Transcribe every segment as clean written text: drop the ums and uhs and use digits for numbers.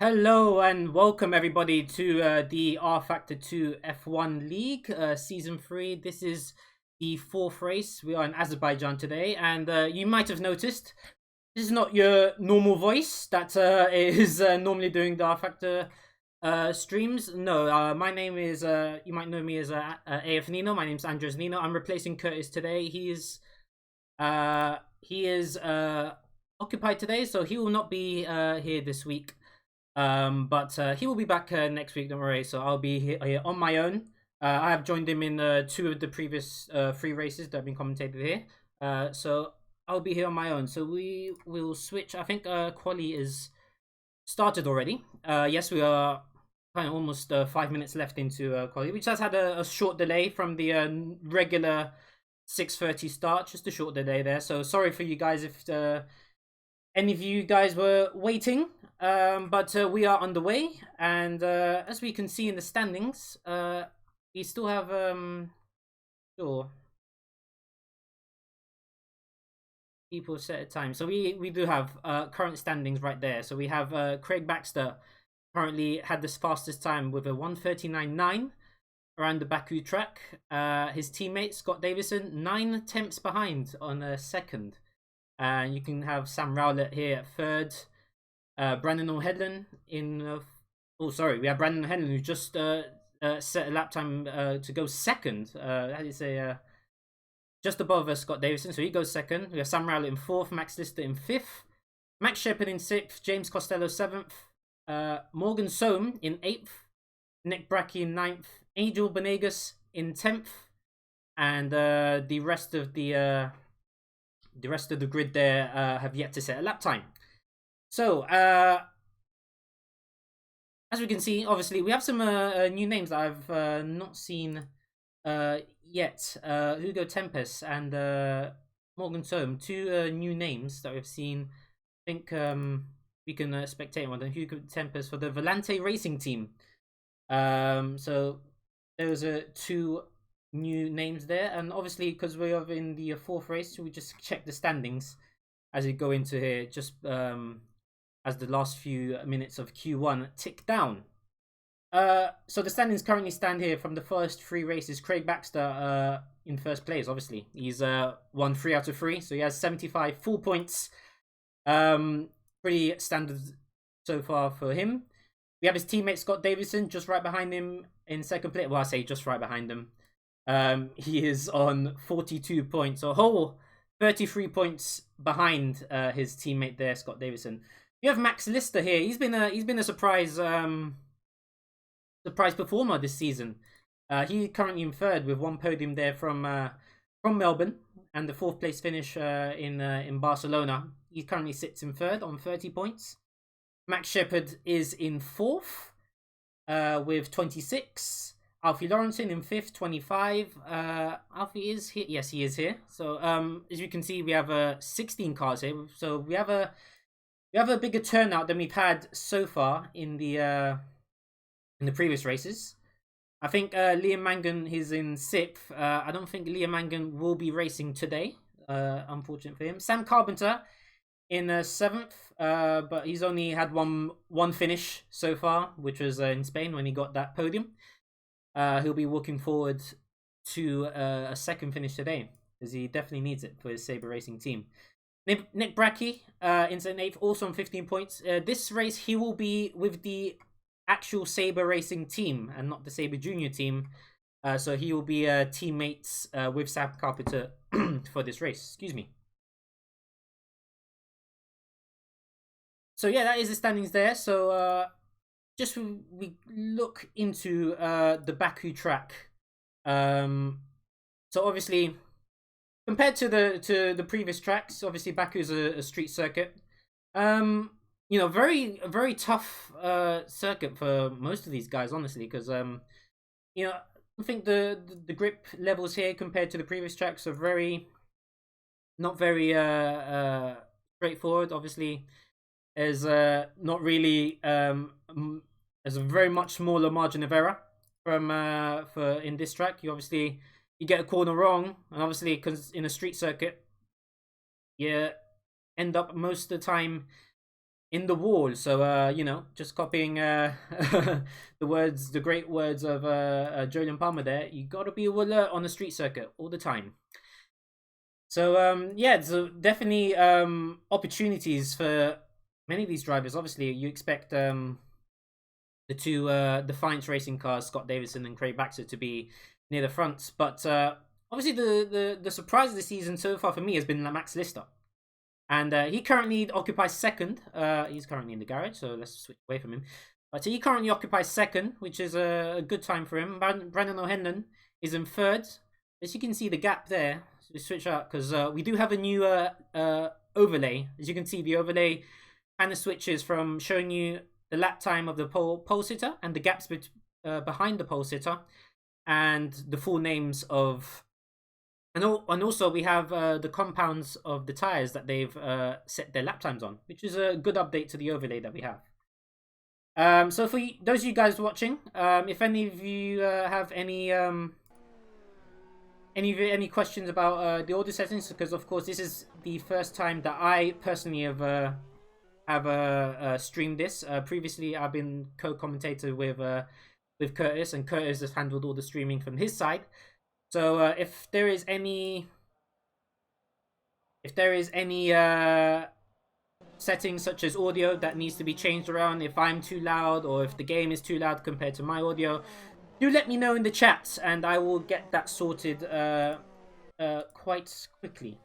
Hello and welcome everybody to the rFactor 2 F1 League Season 3. This is the fourth race. We are in Azerbaijan today, and you might have noticed this is not your normal voice that is normally doing the rFactor streams. No, my name is, you might know me as AF Nino. My name's Andres Nino. I'm replacing Curtis today. He is occupied today, so he will not be here this week. But he will be back next week, don't worry. So I'll be here on my own. I have joined him in two of the previous three races that have been commentated here. So I'll be here on my own. So we will switch. I think quali is started already. Yes, we are kind of almost 5 minutes left into quali, which has had a short delay from the regular 6:30 start. Just a short delay there. So sorry for you guys if any of you guys were waiting. But we are on the way, and as we can see in the standings, we still have people set a time. So we do have current standings right there. So we have Craig Baxter currently had the fastest time with a 1:39.9 around the Baku track. His teammate Scott Davison 9 tenths behind on second. You can have Sam Rowlett here at third. Brandon O'Headland in we have Brandon O'Headland who just set a lap time to go second. How do you say, just above Scott Davison, so he goes second. We have Sam Rowlett in fourth, Max Lister in fifth, Max Shepard in sixth, James Costello seventh, Morgan Soam in eighth, Nick Brackey in ninth, Angel Benegas in 10th, and the rest of the grid there have yet to set a lap time. So, as we can see, obviously, we have some new names that I've not seen yet. Hugo Tempest and Morgan Soam, two new names that we've seen. I think we can spectate one. Hugo Tempest for the Volante Racing Team. So, those are two new names there. And obviously, because we are in the fourth race, we just check the standings as we go into here. Just as the last few minutes of Q1 tick down. So the standings currently stand here from the first three races. Craig Baxter in first place, obviously. He's won 3 out of 3, so he has 75 full points. Pretty standard so far for him. We have his teammate Scott Davison just right behind him in second place. Well, I say just right behind him. He is on 42 points, so a whole 33 points behind his teammate there, Scott Davison. You have Max Lister here. He's been a surprise performer this season. He currently in third with one podium there from Melbourne and the fourth place finish in Barcelona. He currently sits in third on 30 points. Max Shepard is in fourth with 26. Alfie Lawrenson in fifth, 25. Alfie is here. Yes, he is here. So as you can see, we have 16 cars here. So we have a bigger turnout than we've had so far in the previous races. I think Liam Mangan is in sixth. I don't think Liam Mangan will be racing today, unfortunately for him. Sam Carpenter in seventh, but he's only had one finish so far, which was in Spain when he got that podium. He'll be looking forward to a second finish today, because he definitely needs it for his Sabre Racing team. Nick Brackey in 8th, also on 15 points. This race, he will be with the actual Sabre Racing team and not the Sabre Junior team. So he will be teammates with Sam Carpenter for this race. Excuse me. So yeah, that is the standings there. So just we look into the Baku track. So obviously, compared to the previous tracks, obviously Baku is a street circuit. You know, very tough circuit for most of these guys, honestly, because you know, I think the grip levels here compared to the previous tracks are not very straightforward. Obviously, there's not really there's a very much smaller margin of error from in this track. You get a corner wrong, and obviously, because in a street circuit, you end up most of the time in the wall. So you know, just copying the words, the great words of Julian Palmer there. You got to be alert on the street circuit all the time. So yeah, so definitely opportunities for many of these drivers. Obviously, you expect the two Defiance racing cars, Scott Davison and Craig Baxter, to be near the front. But obviously, the surprise of the season so far for me has been Max Lister. And he currently occupies second. He's currently in the garage, so let's switch away from him. But he currently occupies second, which is a good time for him. Brandon O'Hanlon is in third. As you can see, the gap there. So we switch out because we do have a new overlay. As you can see, the overlay kind of switches from showing you the lap time of the pole sitter and the gaps behind the pole sitter, and the full names of. And also we have the compounds of the tires that they've set their lap times on, which is a good update to the overlay that we have. So for those of you guys watching, if any of you have any questions about the audio settings, because of course this is the first time that I personally have streamed this. Previously, I've been co-commentator with Curtis, and Curtis has handled all the streaming from his side. So if there is any settings such as audio that needs to be changed around, if I'm too loud or if the game is too loud compared to my audio, do let me know in the chat and I will get that sorted quite quickly.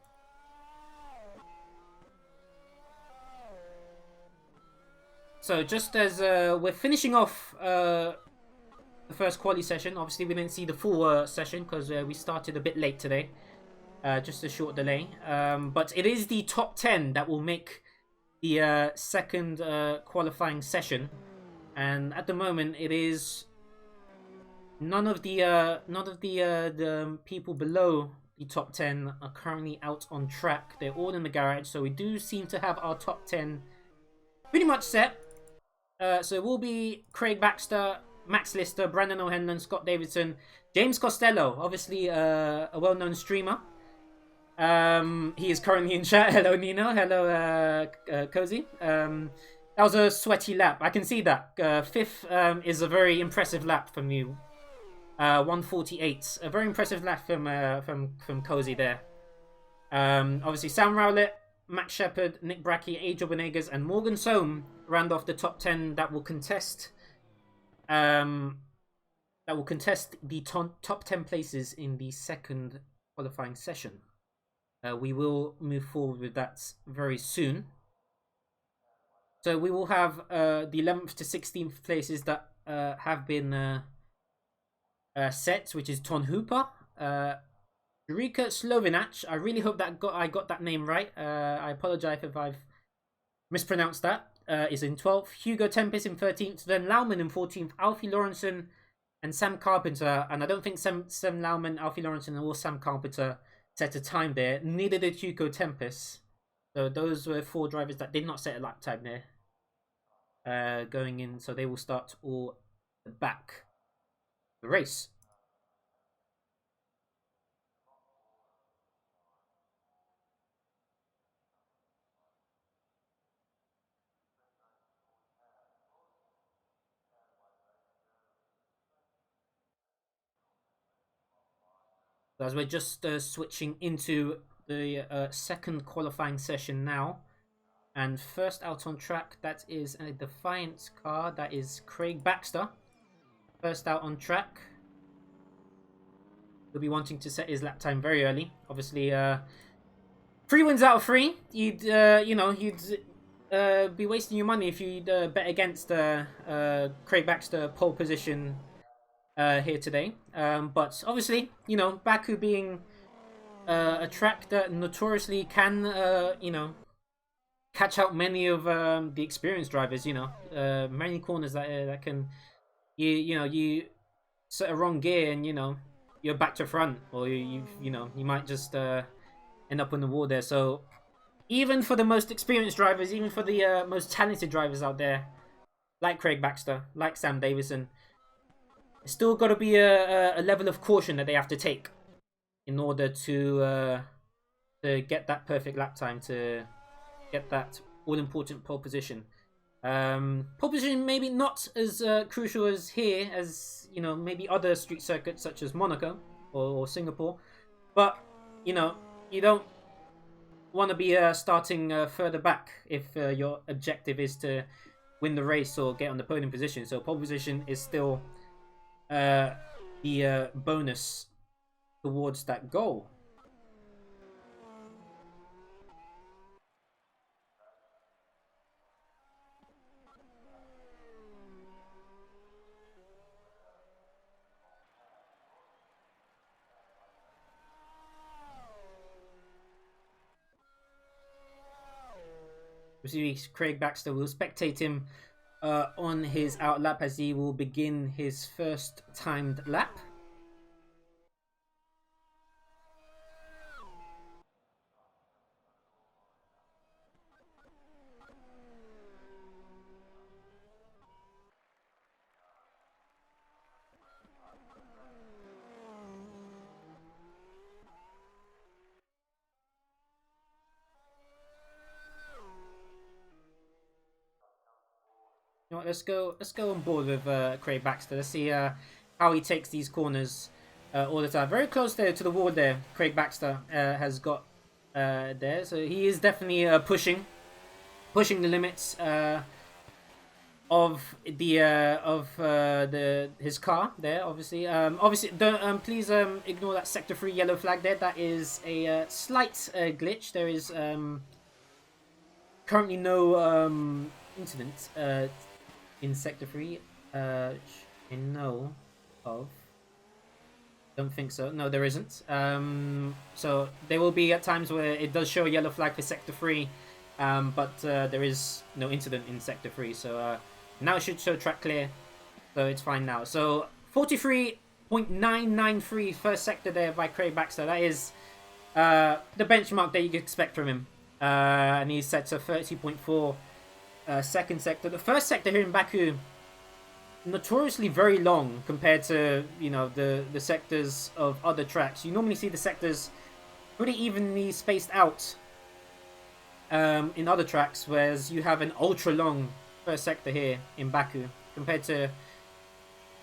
So just as we're finishing off the first quali session, obviously we didn't see the full session because we started a bit late today, just a short delay, but it is the top 10 that will make the second qualifying session, and at the moment it is none of the people below the top 10 are currently out on track. They're all in the garage, so we do seem to have our top 10 pretty much set. So it will be Craig Baxter, Max Lister, Brandon O'Hanlon, Scott Davidson, James Costello, obviously a well-known streamer. He is currently in chat. Hello, Nino. Hello, Cozy. That was a sweaty lap. I can see that. Fifth is a very impressive lap from you. 1:48. A very impressive lap from Cozy there. Obviously, Sam Rowlett, Max Shepard, Nick Brackey, Adriel Benegas, and Morgan Soam round off the top 10 that will contest. The top 10 places in the second qualifying session. We will move forward with that very soon. So we will have the 11th to 16th places that have been set, which is Ton Hooper, Jurika Slovinac. I really hope that I got that name right. I apologize if I've mispronounced that. Is in 12th. Hugo Tempest in 13th. Then Laumann in 14th. Alfie Lawrenson and Sam Carpenter. And I don't think Sam Laumann, Alfie Lawrenson, or Sam Carpenter set a time there. Neither did Hugo Tempest. So those were 4 drivers that did not set a lap time there. Going in, so they will start all the back the race. As we're just switching into the second qualifying session now. And first out on track, that is a Defiance car. That is Craig Baxter. First out on track. He'll be wanting to set his lap time very early. Obviously, 3 wins out of 3. You'd be wasting your money if you'd bet against Craig Baxter pole position here today. But obviously, Baku being a track that notoriously can, catch out many of the experienced drivers. Many corners that can, you set a wrong gear and you're back to front, or you might just end up on the wall there. So even for the most experienced drivers, even for the most talented drivers out there, like Craig Baxter, like Sam Davison, it's still got to be a level of caution that they have to take in order to get that perfect lap time, to get that all-important pole position. Pole position maybe not as crucial as here as, you know, maybe other street circuits such as Monaco or Singapore, but you know, you don't want to be starting further back if your objective is to win the race or get on the podium position. So pole position is still the bonus towards that goal. Craig Baxter will spectate him on his out lap as he will begin his first timed lap. You know what, let's go on board with Craig Baxter. Let's see how he takes these corners all the time. Very close there to the wall there. Craig Baxter has got there, so he is definitely pushing the limits of his car there. Obviously, don't please ignore that sector 3 yellow flag there. That is a slight glitch. There is currently no incident in sector 3 I know of. Don't think so. No, there isn't. So there will be at times where it does show a yellow flag for sector 3, but there is no incident in sector 3. So now it should show track clear, so it's fine now. So 43.993 first sector there by Craig Baxter. That is the benchmark that you could expect from him, and he's set to 30.4 second sector. The first sector here in Baku, notoriously very long compared to, you know, the sectors of other tracks. You normally see the sectors pretty evenly spaced out in other tracks, whereas you have an ultra long first sector here in Baku compared to,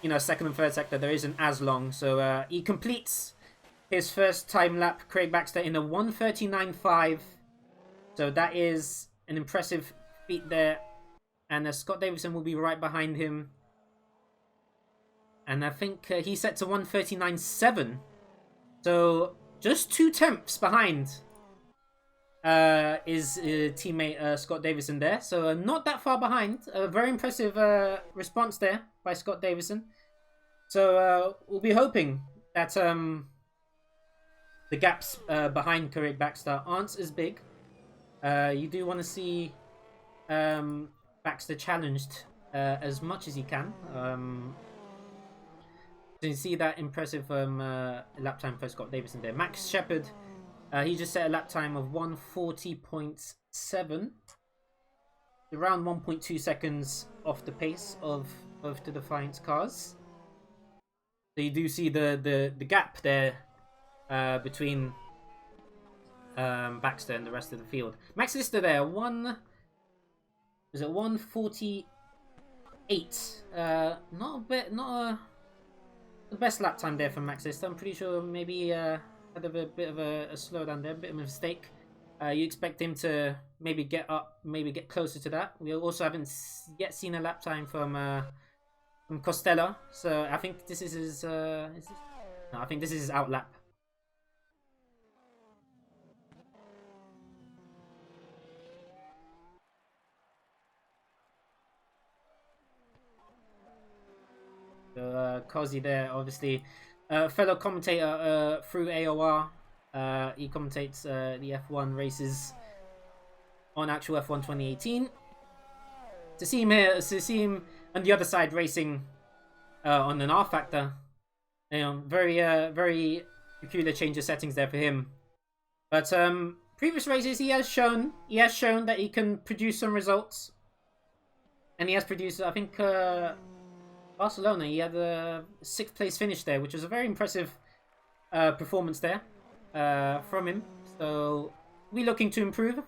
you know, second and third sector. There isn't as long. So he completes his first time lap, Craig Baxter, in a 1:39.5. so that is an impressive feat there, and Scott Davison will be right behind him, and I think he's set to 1:39.7, so just 2 tenths behind is teammate Scott Davison there. So not that far behind. A very impressive response there by Scott Davison. So we'll be hoping that the gaps behind Craig Baxter aren't as big. You do want to see Baxter challenged as much as he can. So you see that impressive lap time for Scott Davison there. Max Shepard, he just set a lap time of 1:40.7, around 1.2 seconds off the pace of both the Defiance cars. So you do see the gap there between Baxter and the rest of the field. Max Lister there, 1:48. Not the best lap time there from Max Lister. I'm pretty sure maybe had a bit of a slowdown there, a bit of a mistake. You expect him to maybe get up, maybe get closer to that. We also haven't yet seen a lap time from Costello, so I think this is his. No, I think this is his out lap. So Cozy there, obviously, fellow commentator through AOR. He commentates the F1 races on actual F1 2018. To see him on the other side racing on an rFactor, you know, very peculiar change of settings there for him. But previous races he has shown that he can produce some results, and he has produced, I think, Barcelona. He had a 6th place finish there, which was a very impressive performance there from him. So we're looking to improve.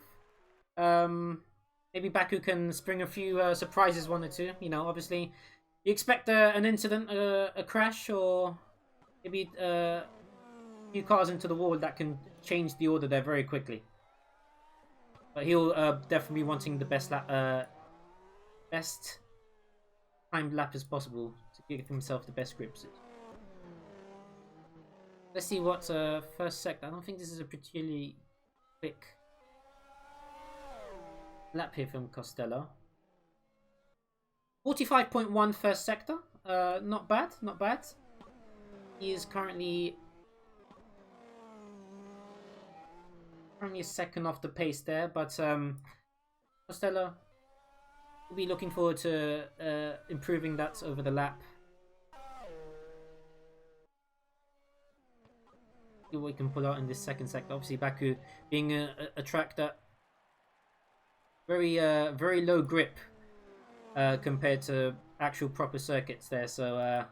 maybe Baku can spring a few surprises, one or two. You know, obviously, you expect an incident, a crash, or maybe a few cars into the wall that can change the order there very quickly. But he'll definitely be wanting the best best timed lap as possible to give himself the best grips. Let's see what first sector. I don't think this is a particularly quick lap here from Costello. 45.1 first sector. Not bad, not bad. He is currently second off the pace there, but Costello will be looking forward to improving that over the lap. See what we can pull out in this second sector. Obviously, Baku being a track that very low grip compared to actual proper circuits there. So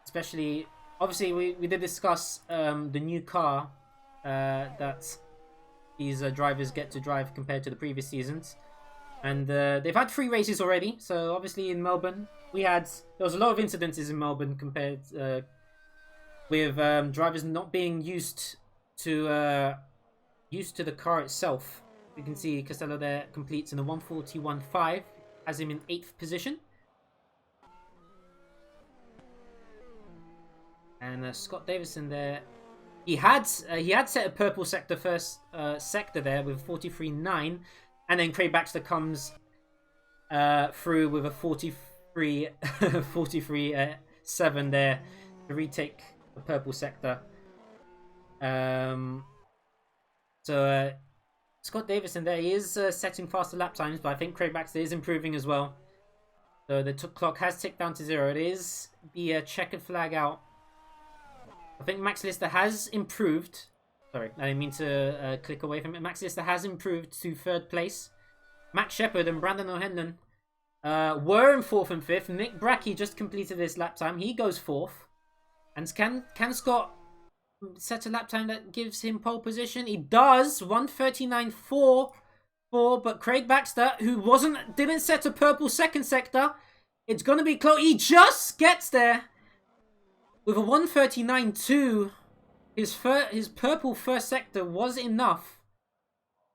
especially, obviously, we did discuss the new car that these drivers get to drive compared to the previous seasons, and they've had 3 races already. So obviously in Melbourne, there was a lot of incidences in Melbourne compared with drivers not being used to the car itself. You can see Costello there completes in a 1:41.5, has him in 8th position. And Scott Davison there, he had set a purple sector first sector there with 43.9, and then Craig Baxter comes through with a 43.7 there to retake the purple sector. So Scott Davison there, he is setting faster lap times, but I think Craig Baxter is improving as well. So the clock has ticked down to 0. It is the checkered flag out. I think Max Lister has improved. Sorry, I didn't mean to click away from it. Max Lister has improved to 3rd place. Max Shepard and Brandon O'Hanlon were in 4th and 5th. Nick Brackey just completed his lap time. He goes 4th. And can Scott set a lap time that gives him pole position? He does. 1:39.4. But Craig Baxter, who didn't set a purple second sector, it's gonna be close. He just gets there with a 1:39.2. His purple first sector was enough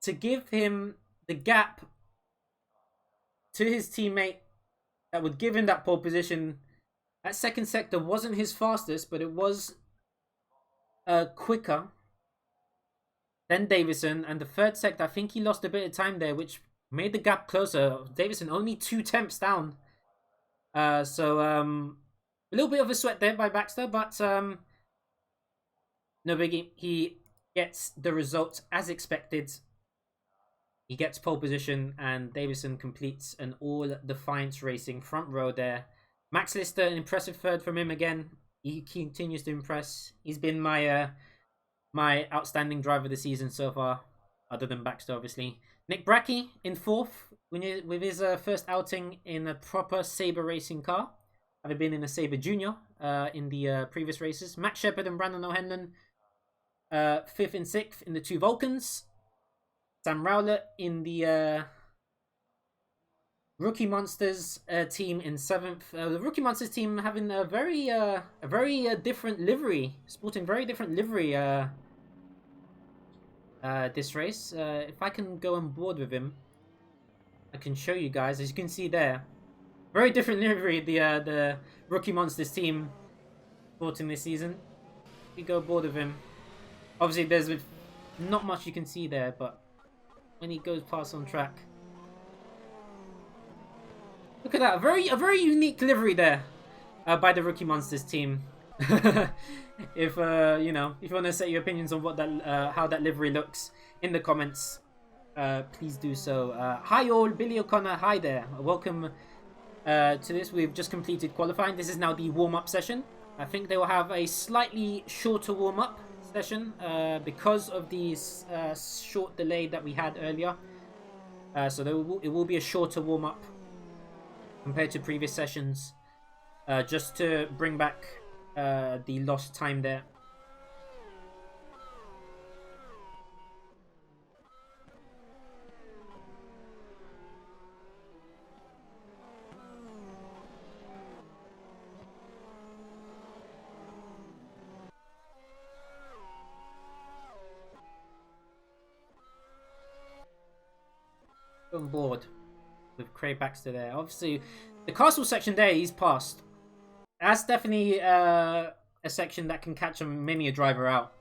to give him the gap to his teammate that would give him that pole position. That second sector wasn't his fastest, but it was quicker than Davison. And the third sector, I think he lost a bit of time there, which made the gap closer. Davison only 2 tenths down. So a little bit of a sweat there by Baxter, but no biggie. He gets the result as expected. He gets pole position, and Davison completes an all-Defiance Racing front row there. Max Lister, an impressive 3rd from him again. He continues to impress. He's been my my outstanding driver of the season so far, other than Baxter, obviously. Nick Brackey in 4th with his first outing in a proper Sabre racing car, having been in a Sabre Junior in the previous races. Max Shepard and Brandon O'Hanlon 5th and 6th in the 2 Vulcans. Sam Rowlett in the Rookie Monsters team in 7th. The Rookie Monsters team having a very different livery, sporting very different livery this race. If I can go on board with him, I can show you guys. As you can see there, very different livery the Rookie Monsters team sporting this season. If you go aboard with him, obviously there's not much you can see there, but when he goes past on track, look at that, a very unique livery there by the Rookie Monsters team. If you know, if you want to set your opinions on what that how that livery looks in the comments, please do so. Hi all, Billy O'Connor, hi there, welcome to this. We've just completed qualifying. This is now the warm-up session. I think they will have a slightly shorter warm-up session because of the short delay that we had earlier. So it will be a shorter warm-up compared to previous sessions, just to bring back the lost time there. on board with Craig Baxter there. Obviously, the castle section there, he's passed. That's definitely a section that can catch many a driver out.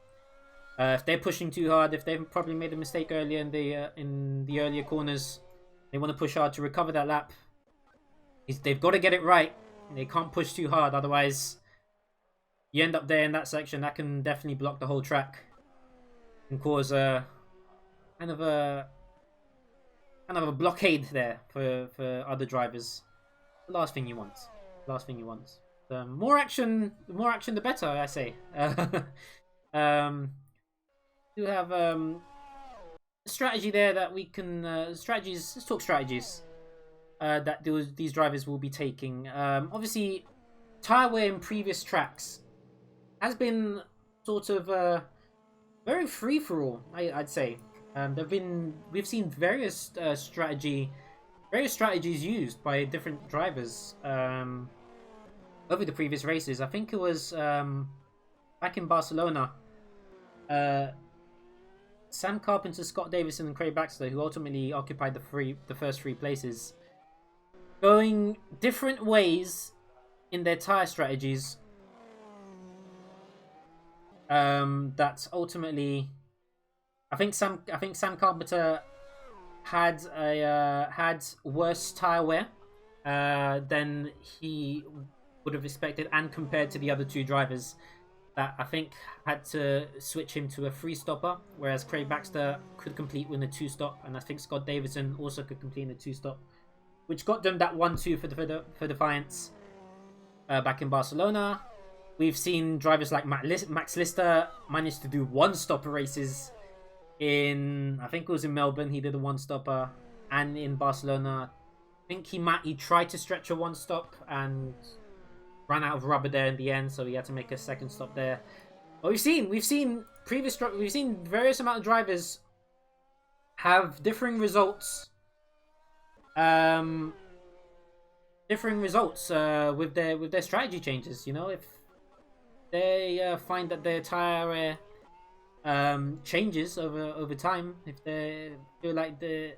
If they're pushing too hard, if they've probably made a mistake earlier in the earlier corners, they want to push hard to recover that lap. They've got to get it right. They can't push too hard, otherwise you end up there in that section. That can definitely block the whole track and cause a kind of a blockade there for other drivers. The last thing you want. Last thing you want. The more action, the better, I say. Do have a strategy there that we can strategies. Let's talk strategies that these drivers will be taking. Obviously, tyre wear in previous tracks has been sort of very free for all. I'd say we've seen various strategies used by different drivers over the previous races. I think it was back in Barcelona. Sam Carpenter, Scott Davison, and Craig Baxter, who ultimately occupied the first 3 places, going different ways in their tyre strategies. That ultimately, I think Sam Carpenter had worse tyre wear than he would have expected, and compared to the other 2 drivers that I think had to switch him to a 3-stopper, whereas Craig Baxter could complete with a 2-stop, and I think Scott Davison also could complete in a 2-stop, which got them that 1-2 for Defiance back in Barcelona. We've seen drivers like Max Lister manage to do 1-stopper races in, I think it was in Melbourne, he did a 1-stopper, and in Barcelona, I think he tried to stretch a 1-stop and ran out of rubber there in the end, so he had to make a 2nd stop there. But we've seen various amount of drivers have differing results. With their strategy changes. You know, if they find that their tire changes over time, if they feel like the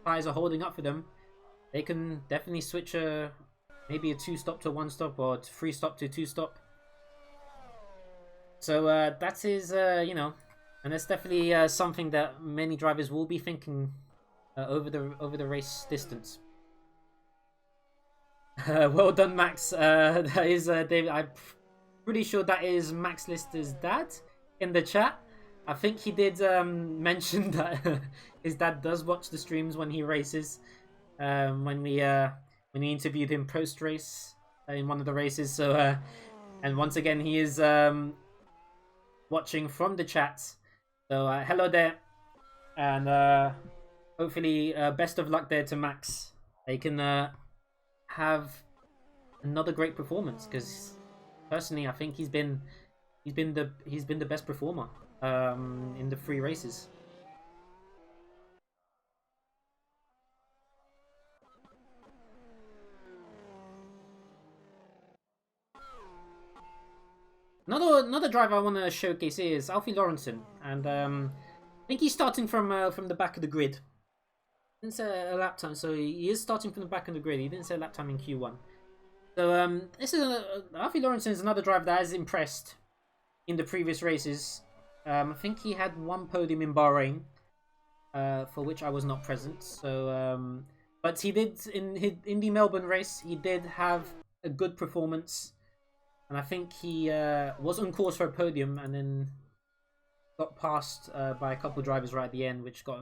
tires are holding up for them, they can definitely switch maybe a 2-stop to a 1-stop, or 3-stop to 2-stop. So that is, you know, and that's definitely something that many drivers will be thinking over the race distance. Well done, Max. That is David. I'm pretty sure that is Max Lister's dad in the chat. I think he did mention that his dad does watch the streams when he races. When we interviewed him post-race in one of the races. So, and once again, he is watching from the chat. So, hello there. And hopefully, best of luck there to Max. They can have another great performance, because personally, I think he's been the best performer in the 3 races. Another driver I want to showcase is Alfie Lawrenson, and I think he's starting from the back of the grid. Didn't say a lap time, so he is starting from the back of the grid. He didn't say a lap time in Q1. So this is Alfie Lawrenson is another driver that has impressed in the previous races. I think he had 1 podium in Bahrain, for which I was not present. So, but he did in the Melbourne race. He did have a good performance. And I think he was on course for a podium, and then got passed by a couple of drivers right at the end, which got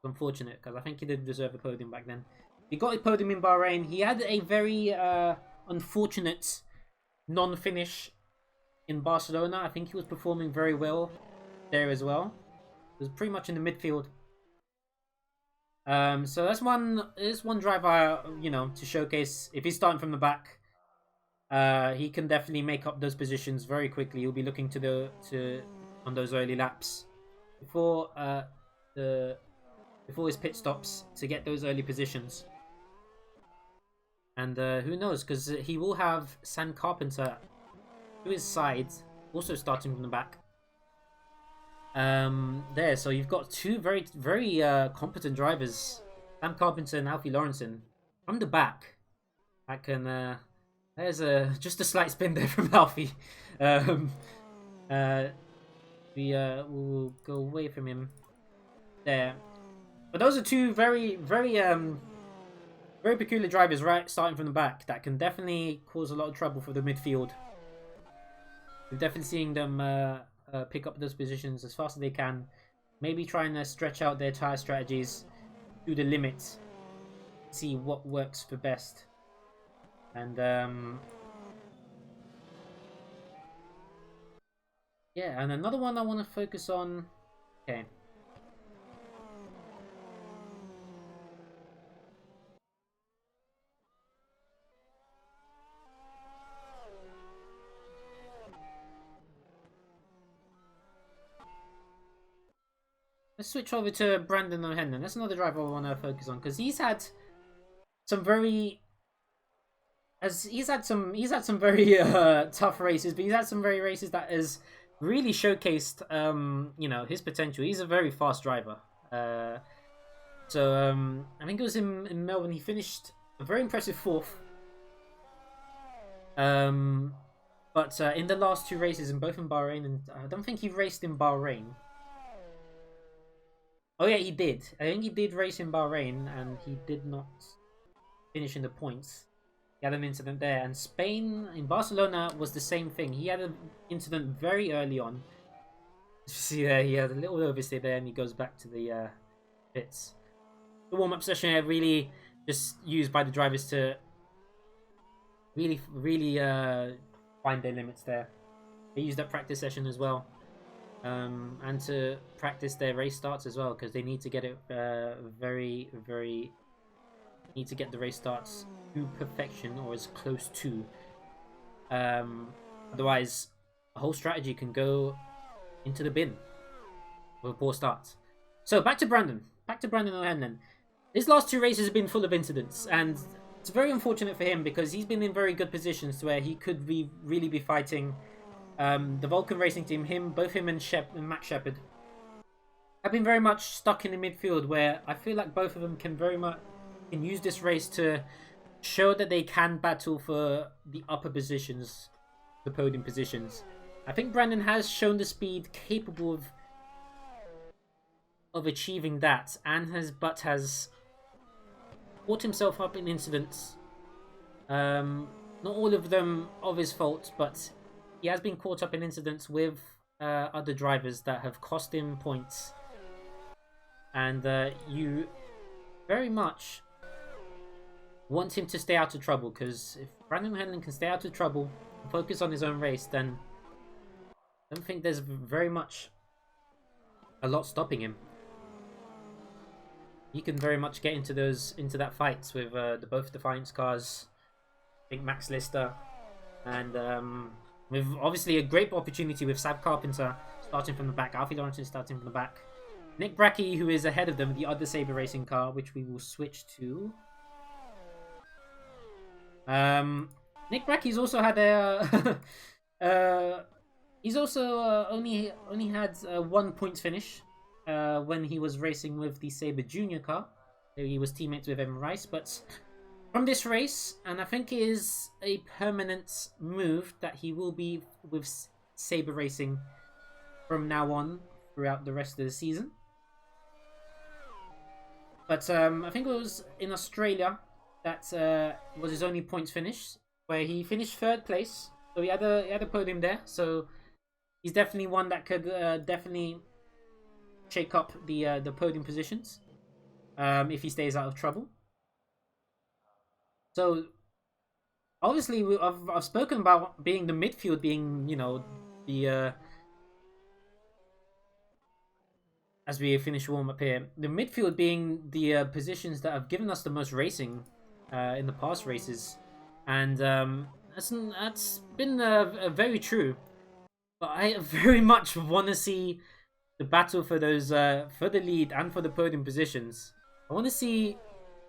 unfortunate, because I think he did deserve a podium back then. He got a podium in Bahrain. He had a very unfortunate non-finish in Barcelona. I think he was performing very well there as well. He was pretty much in the midfield. So that's one driver, you know, to showcase. If he's starting from the back, he can definitely make up those positions very quickly. He'll be looking on those early laps before his pit stops to get those early positions. And who knows, because he will have Sam Carpenter to his side, also starting from the back. There, so you've got 2 very, very competent drivers Sam Carpenter and Alfie Lawrenson from the back. That can there's just a slight spin there from Alfie. We'll go away from him there. But those are two very peculiar drivers, right? Starting from the back, that can definitely cause a lot of trouble for the midfield. We're definitely seeing them pick up those positions as fast as they can. Maybe trying to stretch out their tyre strategies to the limit. See what works for best. And yeah, and another one I want to focus on. Okay. Let's switch over to Brandon O'Hanlon. That's another driver I want to focus on because he's had some very very tough races, but he's had some very races that has really showcased you know, his potential. He's a very fast driver. So I think it was in Melbourne he finished a very impressive 4th. But in the last 2 races, in both in Bahrain, and I don't think he raced in Bahrain. Oh yeah, he did. I think he did race in Bahrain, and he did not finish in the points. He had an incident there. And Spain, in Barcelona, was the same thing. He had an incident very early on. You see there, he had a little oversteer there, and he goes back to the pits. The warm-up session here really just used by the drivers to really find their limits there. They used that practice session as well. And to practice their race starts as well, because they need to get it need to get the race starts to perfection or as close to. Otherwise, a whole strategy can go into the bin with a poor start. So back to Brandon O'Hanlon. His last 2 races have been full of incidents, and it's very unfortunate for him because he's been in very good positions to where he could really be fighting. The Vulcan Racing team, both him and Max Shepard, have been very much stuck in the midfield, where I feel like both of them can use this race to show that they can battle for the upper positions, the podium positions. I think Brandon has shown the speed capable of achieving that, and has caught himself up in incidents. Not all of them of his fault, but he has been caught up in incidents with other drivers that have cost him points. And you very much want him to stay out of trouble, because if Brandon O'Hanlon can stay out of trouble and focus on his own race, then I don't think there's a lot stopping him. He can very much get into that fights with both Defiance cars. I think Max Lister, and with obviously a great opportunity with Sam Carpenter starting from the back, Alfie Lawrenson starting from the back, Nick Brackey, who is ahead of them, the other Sabre Racing car, which we will switch to. Nick Brackey's also had a he's also only had 1 point finish when he was racing with the Sabre Junior car. He was teammates with Evan Rice, but from this race, and I think it is a permanent move that he will be with Sabre Racing from now on throughout the rest of the season. But I think it was in Australia that was his only points finish, where he finished 3rd place. So he had a podium there. So he's definitely one that could definitely shake up the podium positions if he stays out of trouble. So obviously I've spoken about being the midfield being, you know, the as we finish warm up here, the midfield being the positions that have given us the most racing in the past races, and that's been very true. But I very much want to see the battle for those for the lead and for the podium positions. I want to see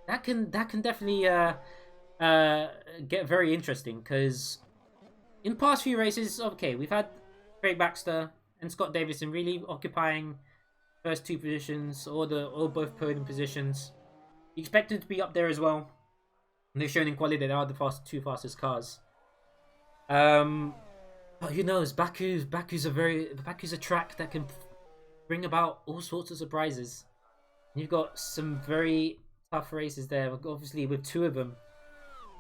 that can definitely get very interesting, because in past few races, okay, we've had Craig Baxter and Scott Davison really occupying first 2 positions or both podium positions. You expect them to be up there as well. And they've shown in quality they are the two fastest cars. But who knows? Baku's a track that can bring about all sorts of surprises. You've got some very tough races there, obviously with two of them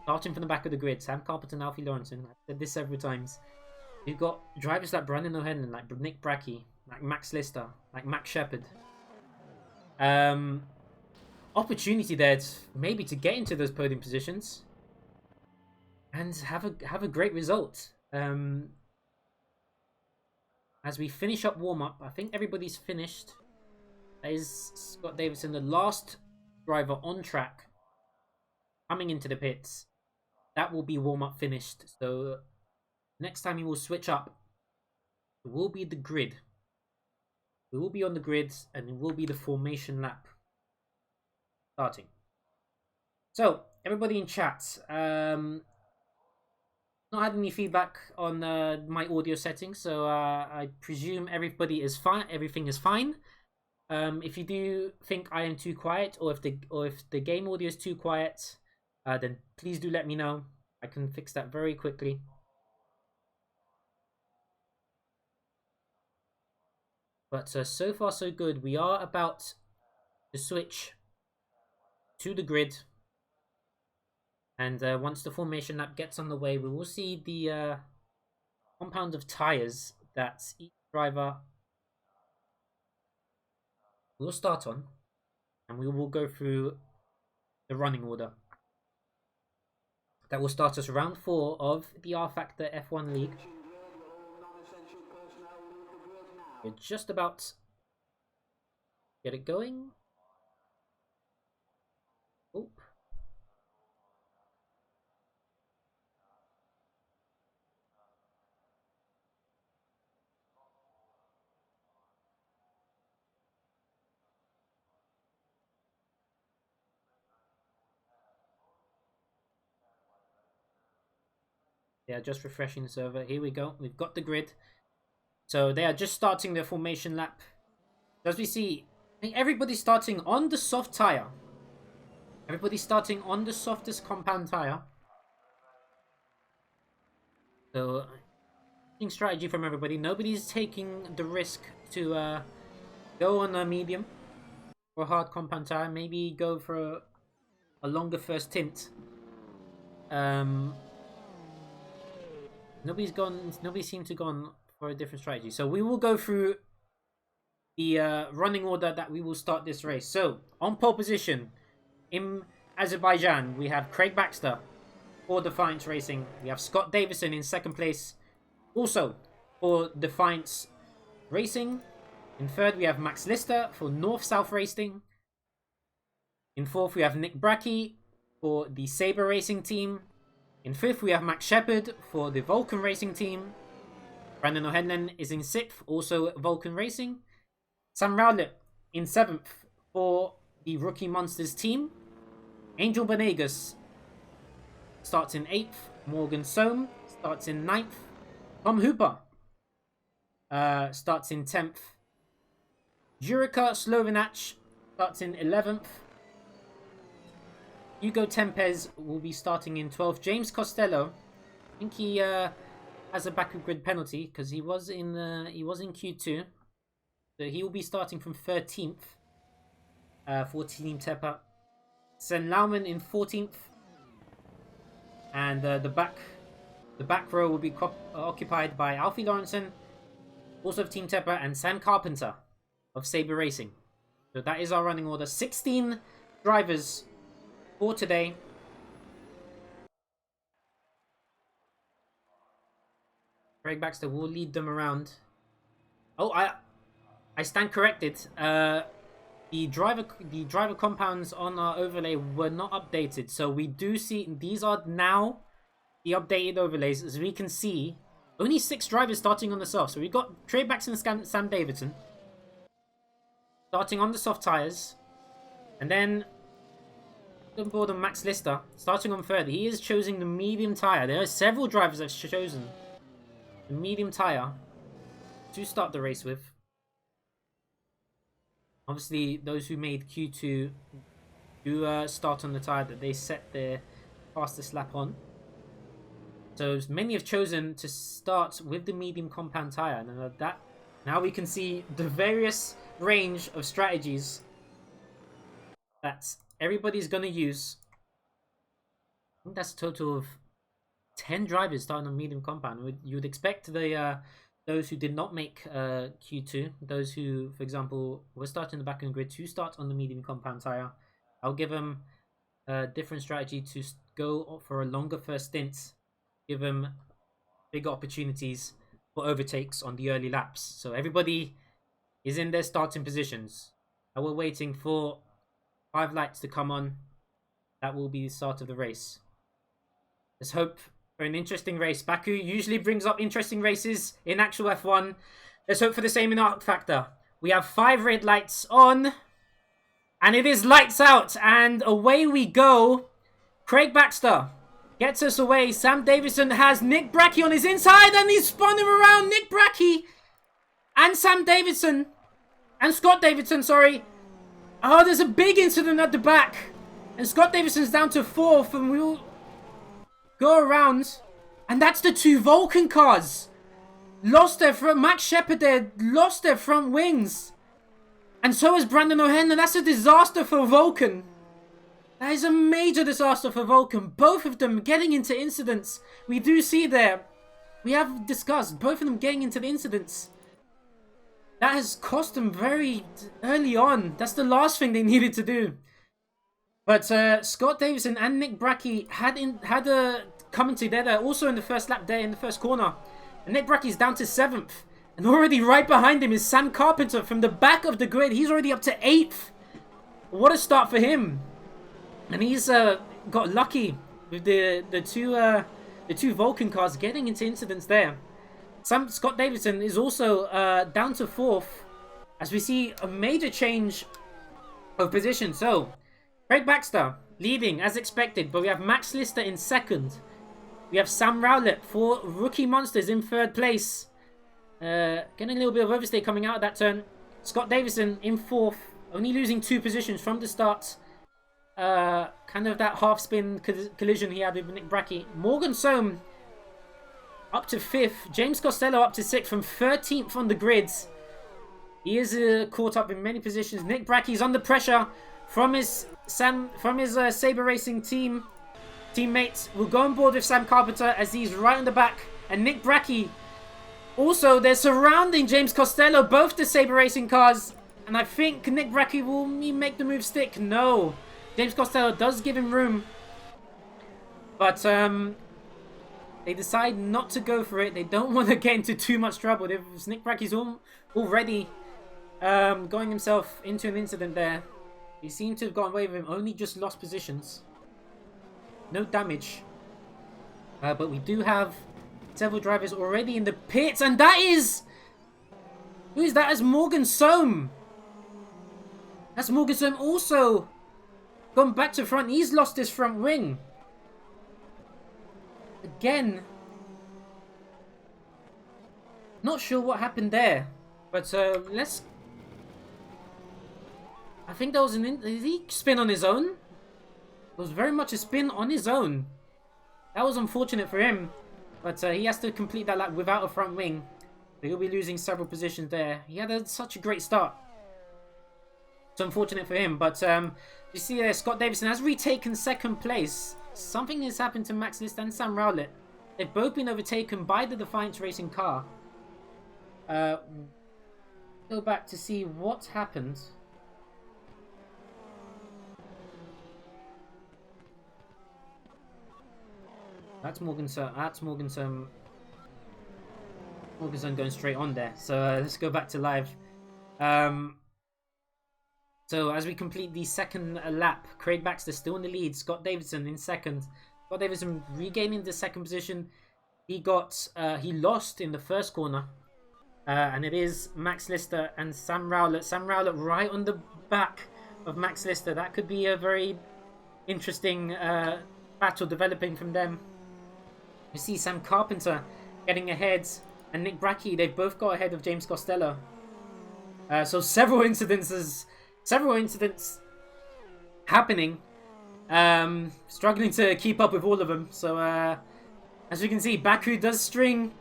starting from the back of the grid. Sam Carpenter and Alfie Lawrenson. I've said this several times. You've got drivers like Brandon O'Hanlon, like Nick Bracke, like Max Lister, like Max Shepard. Opportunity there maybe to get into those podium positions and have a great result. As we finish up warm-up, I think everybody's finished. That is Scott Davison, the last driver on track, coming into the pits. That will be warm-up finished. So next time we will switch up, it will be the grid. We will be on the grid, and it will be the formation lap starting. So everybody in chat, not had any feedback on my audio settings, so I presume everybody is fine. Everything is fine. If you do think I am too quiet, or if the game audio is too quiet, then please do let me know. I can fix that very quickly. But so far so good. We are about to switch to the grid. And once the formation lap gets on the way, we will see the compound of tyres that each driver will start on. And we will go through the running order. That will start us round 4 of the rFactor F1 League. We're just about to get it going. Oop. Yeah, just refreshing the server. Here we go. We've got the grid. So they are just starting their formation lap. As we see, I think everybody's starting on the soft tire. Everybody's starting on the softest compound tire. So, strategy from everybody. Nobody's taking the risk to go on a medium or hard compound tire. Maybe go for a longer first tint. Nobody seemed to go on for a different strategy. So we will go through the running order that we will start this race. So on pole position in Azerbaijan, we have Craig Baxter for Defiance Racing. We have Scott Davison in second place, also for Defiance Racing. In third, we have Max Lister for North South Racing. In fourth, we have Nick Bracke for the Sabre Racing team. In fifth, we have Max Shepard for the Vulcan Racing team. Brandon O'Hanlon is in sixth, also Vulcan Racing. Sam Rowlett in seventh for the Rookie Monsters team. Angel Benegas starts in eighth. Morgan Soam starts in ninth. Tom Hooper starts in 10th. Jurica Slovinac starts in 11th. Hugo Tempes will be starting in 12th. James Costello, I think he has a Baku grid penalty because he was in Q2, so he will be starting from 13th for Team Tepper. Sen Lauman in 14th, and the back row will be occupied by Alfie Lawrenson, also of Team Tepper, and Sam Carpenter of Sabre Racing. So that is our running order. 16 drivers for today. Craig Baxter will lead them around. Oh, I stand corrected. The driver compounds on our overlay were not updated, so we do see these are now the updated overlays. As we can see, only 6 drivers starting on the soft. So we got Trey Baxter and Sam Davidson starting on the soft tires, and then on board on Max Lister starting on third. He is choosing the medium tire. There are several drivers that have chosen the medium tire to start the race with. Obviously, those who made Q2 to start on the tyre that they set their fastest lap on. So many have chosen to start with the medium compound tyre, and now we can see the various range of strategies that everybody's going to use. I think that's a total of 10 drivers starting on medium compound. You would expect those who did not make Q2, those who, for example, were starting the back of the grid to start on the medium compound tyre. I'll give them a different strategy to go for a longer first stint, give them bigger opportunities for overtakes on the early laps. So everybody is in their starting positions. And we're waiting for 5 lights to come on. That will be the start of the race. Let's hope for an interesting race. Baku usually brings up interesting races in actual F1. Let's hope for the same in rFactor. We have 5 red lights on. And it is lights out. And away we go. Craig Baxter gets us away. Sam Davidson has Nick Bracke on his inside. And he's spun him around. Nick Bracke and Sam Davidson. And Scott Davidson, sorry. Oh, there's a big incident at the back. And Scott Davidson's down to 4th. And we'll go around. And that's the 2 Vulcan cars. Lost their front. Max Shepard there lost their front wings. And so is Brandon O'Hanlon. That's a disaster for Vulcan. That is a major disaster for Vulcan. Both of them getting into incidents. We do see there. We have discussed both of them getting into the incidents. That has cost them very early on. That's the last thing they needed to do. But Scott Davidson and Nick Bracke had a coming together also in the first lap there in the first corner. And Nick Bracke's down to 7th. And already right behind him is Sam Carpenter from the back of the grid. He's already up to 8th. What a start for him. And he's got lucky with the two Vulcan cars getting into incidents there. Scott Davidson is also down to 4th. As we see a major change of position. So, Craig Baxter leading as expected. But we have Max Lister in 2nd. We have Sam Rowlett for Rookie Monsters in 3rd place. Getting a little bit of overstay coming out of that turn. Scott Davidson in 4th. Only losing 2 positions from the start. Kind of that half spin collision he had with Nick Bracke. Morgan Sohm up to 5th. James Costello up to 6th from 13th on the grids. He is caught up in many positions. Nick Bracke is under pressure from his Sabre Racing teammates. Will go on board with Sam Carpenter as he's right on the back. And Nick Bracke also, they're surrounding James Costello, both the Sabre Racing cars. And I think Nick Bracke will make the move stick. No. James Costello does give him room. But they decide not to go for it. They don't want to get into too much trouble. Nick Bracke's already going himself into an incident there. He seemed to have gotten away with him. Only just lost positions. No damage. But we do have several drivers already in the pits. And that is... Who is that? That's Morgan Sohm. That's Morgan Sohm also gone back to front. He's lost his front wing. Again. Not sure what happened there. But let's... I think that was did he spin on his own? It was very much a spin on his own. That was unfortunate for him. But he has to complete that lap without a front wing. So he'll be losing several positions there. He had such a great start. It's unfortunate for him. But you see there, Scott Davidson has retaken 2nd place. Something has happened to Max Lister and Sam Rowlett. They've both been overtaken by the Defiance Racing car. Go back to see what happened. That's Morgan Sohm. Morgan Sohm going straight on there. So let's go back to live. So as we complete the 2nd lap, Craig Baxter still in the lead. Scott Davidson in 2nd. Scott Davidson regaining the 2nd position. He lost in the 1st corner. And it is Max Lister and Sam Rowlett. Sam Rowlett right on the back of Max Lister. That could be a very interesting battle developing from them. You see Sam Carpenter getting ahead, and Nick Bracke, they've both got ahead of James Costello. So several incidents happening. Struggling to keep up with all of them. So as you can see, Baku does string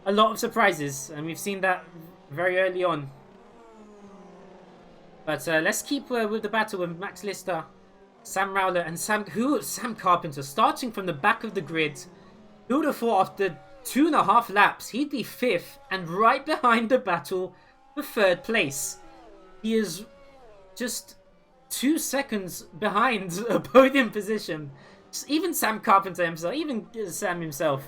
a lot of surprises, and we've seen that very early on. But let's keep with the battle with Max Lister, Sam Rowler, and Sam Carpenter starting from the back of the grid. Who would have thought after 2.5 laps he'd be 5th and right behind the battle for 3rd place. He is just 2 seconds behind a podium position. Even Sam Carpenter himself, even Sam himself,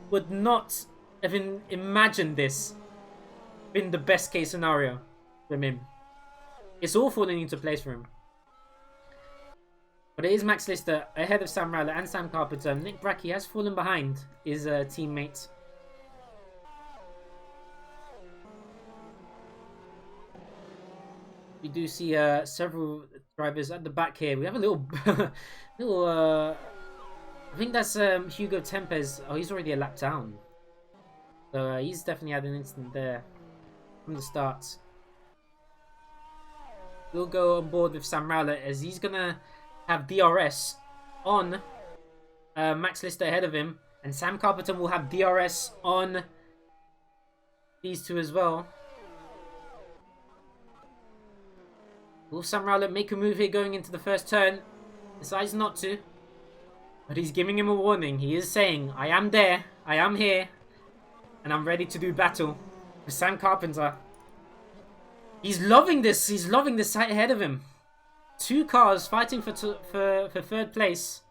would not have imagined this in the best case scenario from him. It's all falling into place for him. But it is Max Lister ahead of Sam Rowler and Sam Carpenter. Nick Bracchi has fallen behind his teammate. We do see several drivers at the back here. We have a little, I think that's Hugo Tempes. Oh, he's already a lap down. So he's definitely had an incident there from the start. We'll go on board with Sam Rowler as he's gonna have DRS on Max Lister ahead of him, and Sam Carpenter will have DRS on these two as well. Will Sam Rowler make a move here going into the first turn? Decides not to, but he's giving him a warning. He is saying, I am there, I am here, and I'm ready to do battle with Sam Carpenter. He's loving this. He's loving the sight ahead of him. 2 cars fighting for 3rd place.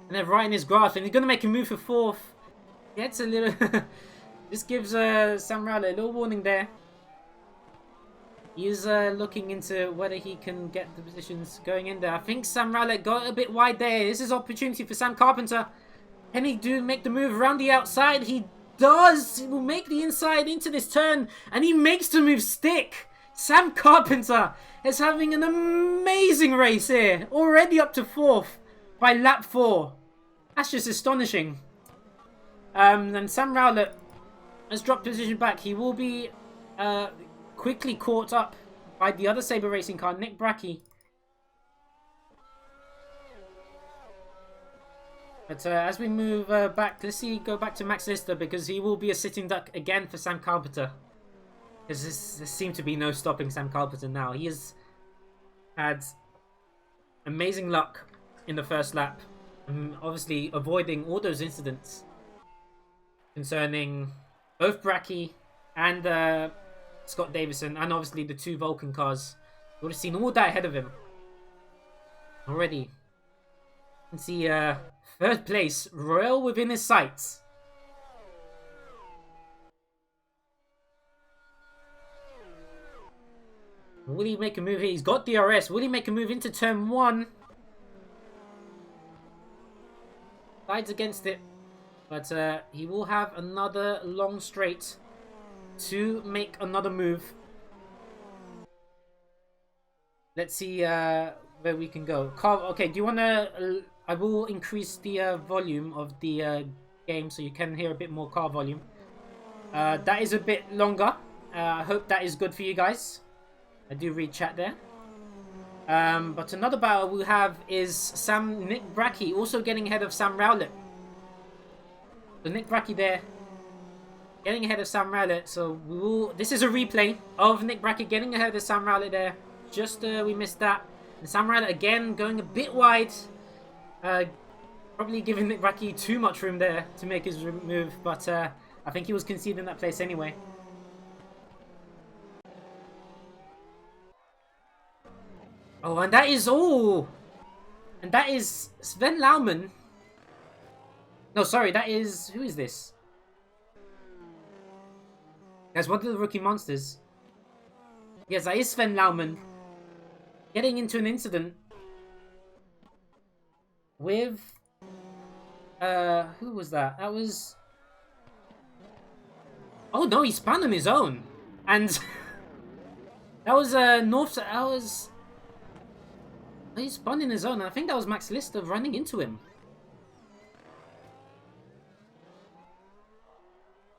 And they're right in his grasp. And he's going to make a move for 4th. Gets a little... This gives Sam Rowler a little warning there. He is looking into whether he can get the positions going in there. I think Sam Rowler got a bit wide there. This is opportunity for Sam Carpenter. Can he make the move around the outside? He does. He will make the inside into this turn, and he makes the move stick. Sam Carpenter is having an amazing race here, already up to 4th by lap 4. That's just astonishing. And Sam Rowler has dropped position back. He will be quickly caught up by the other Sabre Racing car, Nick Bracchi. But as we move back, let's go back to Max Lister, because he will be a sitting duck again for Sam Carpenter. Because there seems to be no stopping Sam Carpenter now. He has had amazing luck in the first lap. Obviously avoiding all those incidents concerning both Bracchi and Scott Davison, and obviously the 2 Vulcan cars. You would have seen all that ahead of him already. You can see 3rd place, royal within his sights. Will he make a move here? He's got DRS. Will he make a move into turn 1? Sides against it. But he will have another long straight to make another move. Let's see where we can go. Okay, do you want to... I will increase the volume of the game so you can hear a bit more car volume. That is a bit longer. I hope that is good for you guys. I do read chat there. But another battle we have is Nick Bracchi also getting ahead of Sam Rowlett. So Nick Bracchi there getting ahead of Sam Rowlett. So this is a replay of Nick Bracchi getting ahead of Sam Rowlett there. Just we missed that. And Sam Rowlett again going a bit wide. Probably giving Nick Bracchi too much room there to make his move. But I think he was conceding that place anyway. Oh, and that is all. And that is Sven Laumann. No, sorry, that is... Who is this? That's one of the rookie monsters. Yes, that is Sven Laumann. Getting into an incident with... who was that? That was... Oh, no, he spun on his own. And... that was, North... That was... He spun in his own. I think that was Max Lister running into him.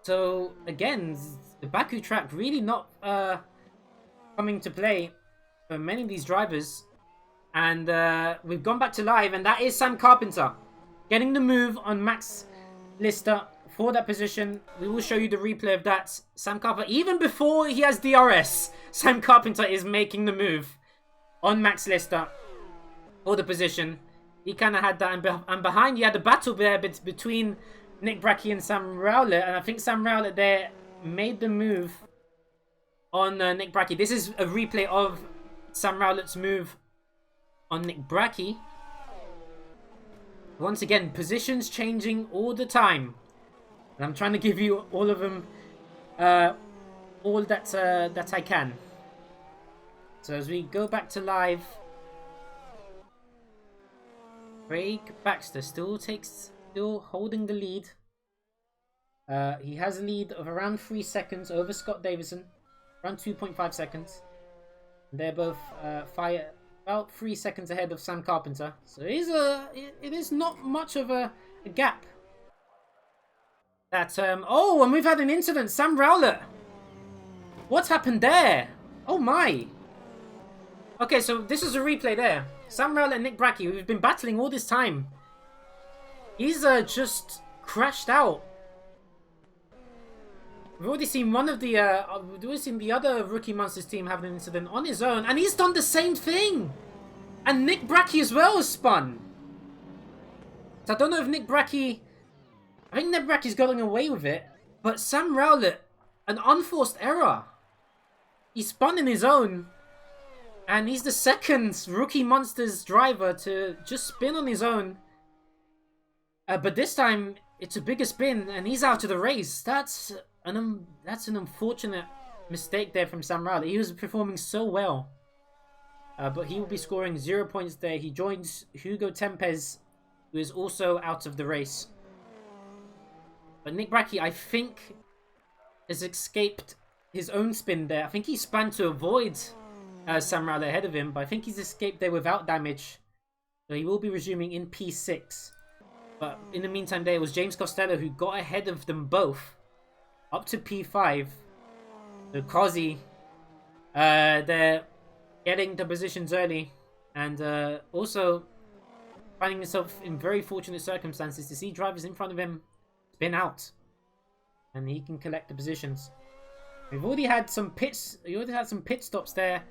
So, again, the Baku track really not coming to play for many of these drivers. And we've gone back to live, and that is Sam Carpenter getting the move on Max Lister for that position. We will show you the replay of that. Sam Carpenter, even before he has DRS, Sam Carpenter is making the move on Max Lister for the position. He kind of had that, and behind, you had a battle there between Nick Bracchi and Sam Rowlett, and I think Sam Rowlett there made the move on Nick Bracchi. This is a replay of Sam Rowlett's move on Nick Bracchi. Once again, positions changing all the time, and I'm trying to give you all of them, all that I can. So as we go back to live, Craig Baxter still holding the lead. He has a lead of around 3 seconds over Scott Davison, around 2.5 seconds. They're both about 3 seconds ahead of Sam Carpenter. So it is not much of a gap. That oh, and we've had an incident. Sam Rowlett. What's happened there? Oh my. Okay, so this is a replay there. Sam Rowlett and Nick Bracchi, we've been battling all this time. He's just crashed out. We've already seen one of the we've already seen the other Rookie Monsters team have an incident on his own, and he's done the same thing. And Nick Bracchi as well has spun. So I don't know if Nick Bracchi, I think Nick Bracchi's gotten away with it, but Sam Rowlett, an unforced error. He spun in his own, and he's the second Rookie Monsters driver to just spin on his own. But this time it's a bigger spin, and he's out of the race. That's an unfortunate mistake there from Sam Rowlett. He was performing so well, but he will be scoring 0 points there. He joins Hugo Tempes, who is also out of the race. But Nick Bracchi, I think, has escaped his own spin there. I think he spun to avoid Sam Rowlett ahead of him, but I think he's escaped there without damage. So he will be resuming in P6. But in the meantime, there was James Costello who got ahead of them both up to P5. So Cozzy, they're getting the positions early, and also finding himself in very fortunate circumstances to see drivers in front of him spin out, and he can collect the positions. We've already had some pits. We already had some pit stops there.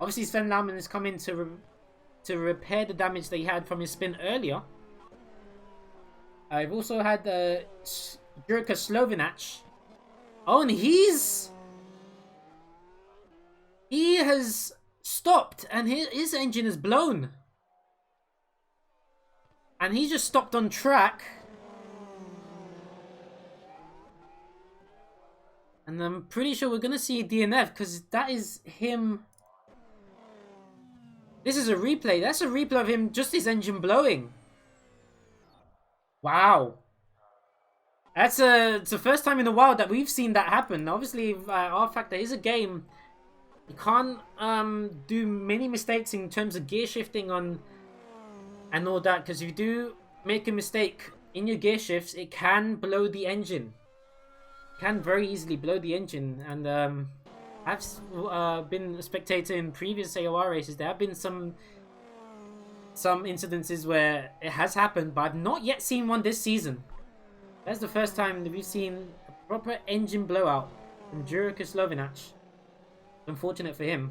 Obviously, Sven Laumann has come in to repair the damage that he had from his spin earlier. I've also had Jurka Slovinac. Oh, and he has stopped, and his engine is blown, and he just stopped on track. And I'm pretty sure we're gonna see a DNF, because that is him. This is a replay. That's a replay of him, just his engine blowing. Wow. It's the first time in a while that we've seen that happen. Obviously, rFactor is a game. You can't do many mistakes in terms of gear shifting and all that, because if you do make a mistake in your gear shifts, it can blow the engine. It can very easily blow the engine. And I've been a spectator in previous AOR races. There have been some incidences where it has happened, but I've not yet seen one this season. That's the first time that we've seen a proper engine blowout from Jurka Slovinac. Unfortunate for him.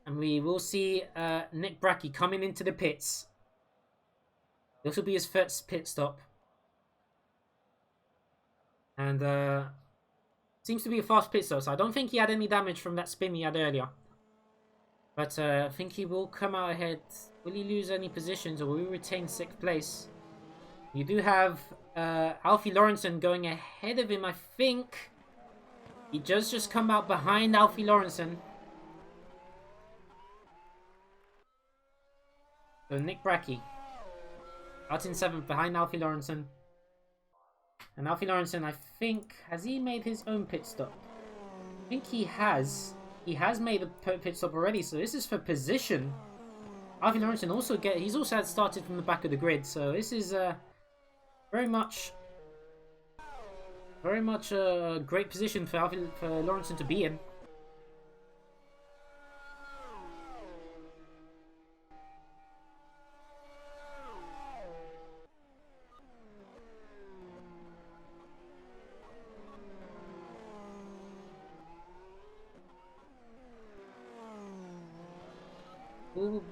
And we will see Nick Bracchi coming into the pits. This will be his first pit stop. And seems to be a fast pit stop, so I don't think he had any damage from that spin he had earlier. But I think he will come out ahead. Will he lose any positions, or will he retain 6th place? You do have Alfie Lawrenson going ahead of him, I think. He does just come out behind Alfie Lawrenson. So Nick Bracchi out in 7th behind Alfie Lawrenson. And Alfie Lawrenson, I think, has he made his own pit stop? I think he has. He has made a pit stop already, so this is for position. Alfie Lawrenson he's also had started from the back of the grid, so this is very much a great position for Lawrenson to be in. will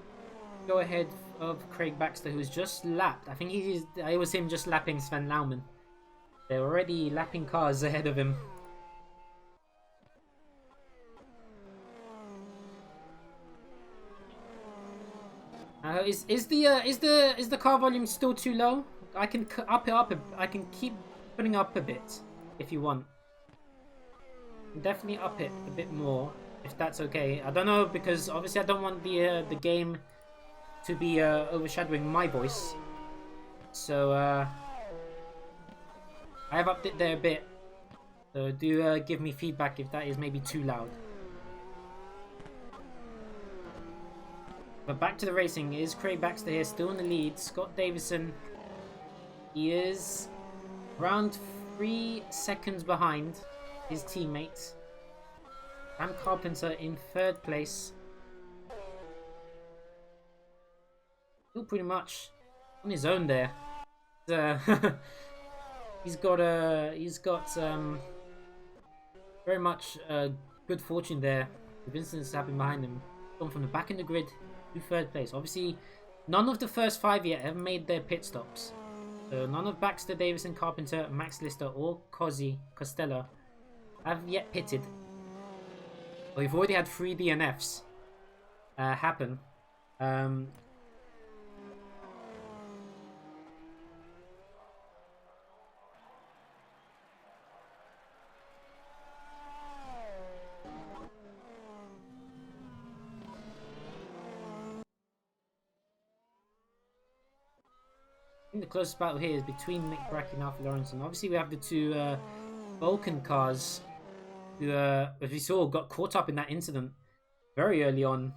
go ahead of Craig Baxter, who's just lapped. I think it was him just lapping Sven Laumann. They're already lapping cars ahead of him. Is the car volume still too low? I can up it up. I can keep putting up a bit if you want. Definitely up it a bit more if that's okay. I don't know, because obviously I don't want the game to be overshadowing my voice. So I have upped it there a bit. So do give me feedback if that is maybe too loud. But back to the racing. Is Craig Baxter here still in the lead? Scott Davison, he is around 3 seconds behind his teammates. Sam Carpenter in 3rd place. Still pretty much on his own there. He's got very much good fortune there. The incidents happening behind him. Gone from the back in the grid to 3rd place. Obviously, none of the first 5 yet have made their pit stops. So none of Baxter, Davison, Carpenter, Max Lister, or Costello have yet pitted. But we've already had 3 DNFs happen. I think the closest battle here is between Nick Brackey and Alfie Lawrenson. Obviously, we have the 2 Vulcan cars who, as we saw, got caught up in that incident very early on.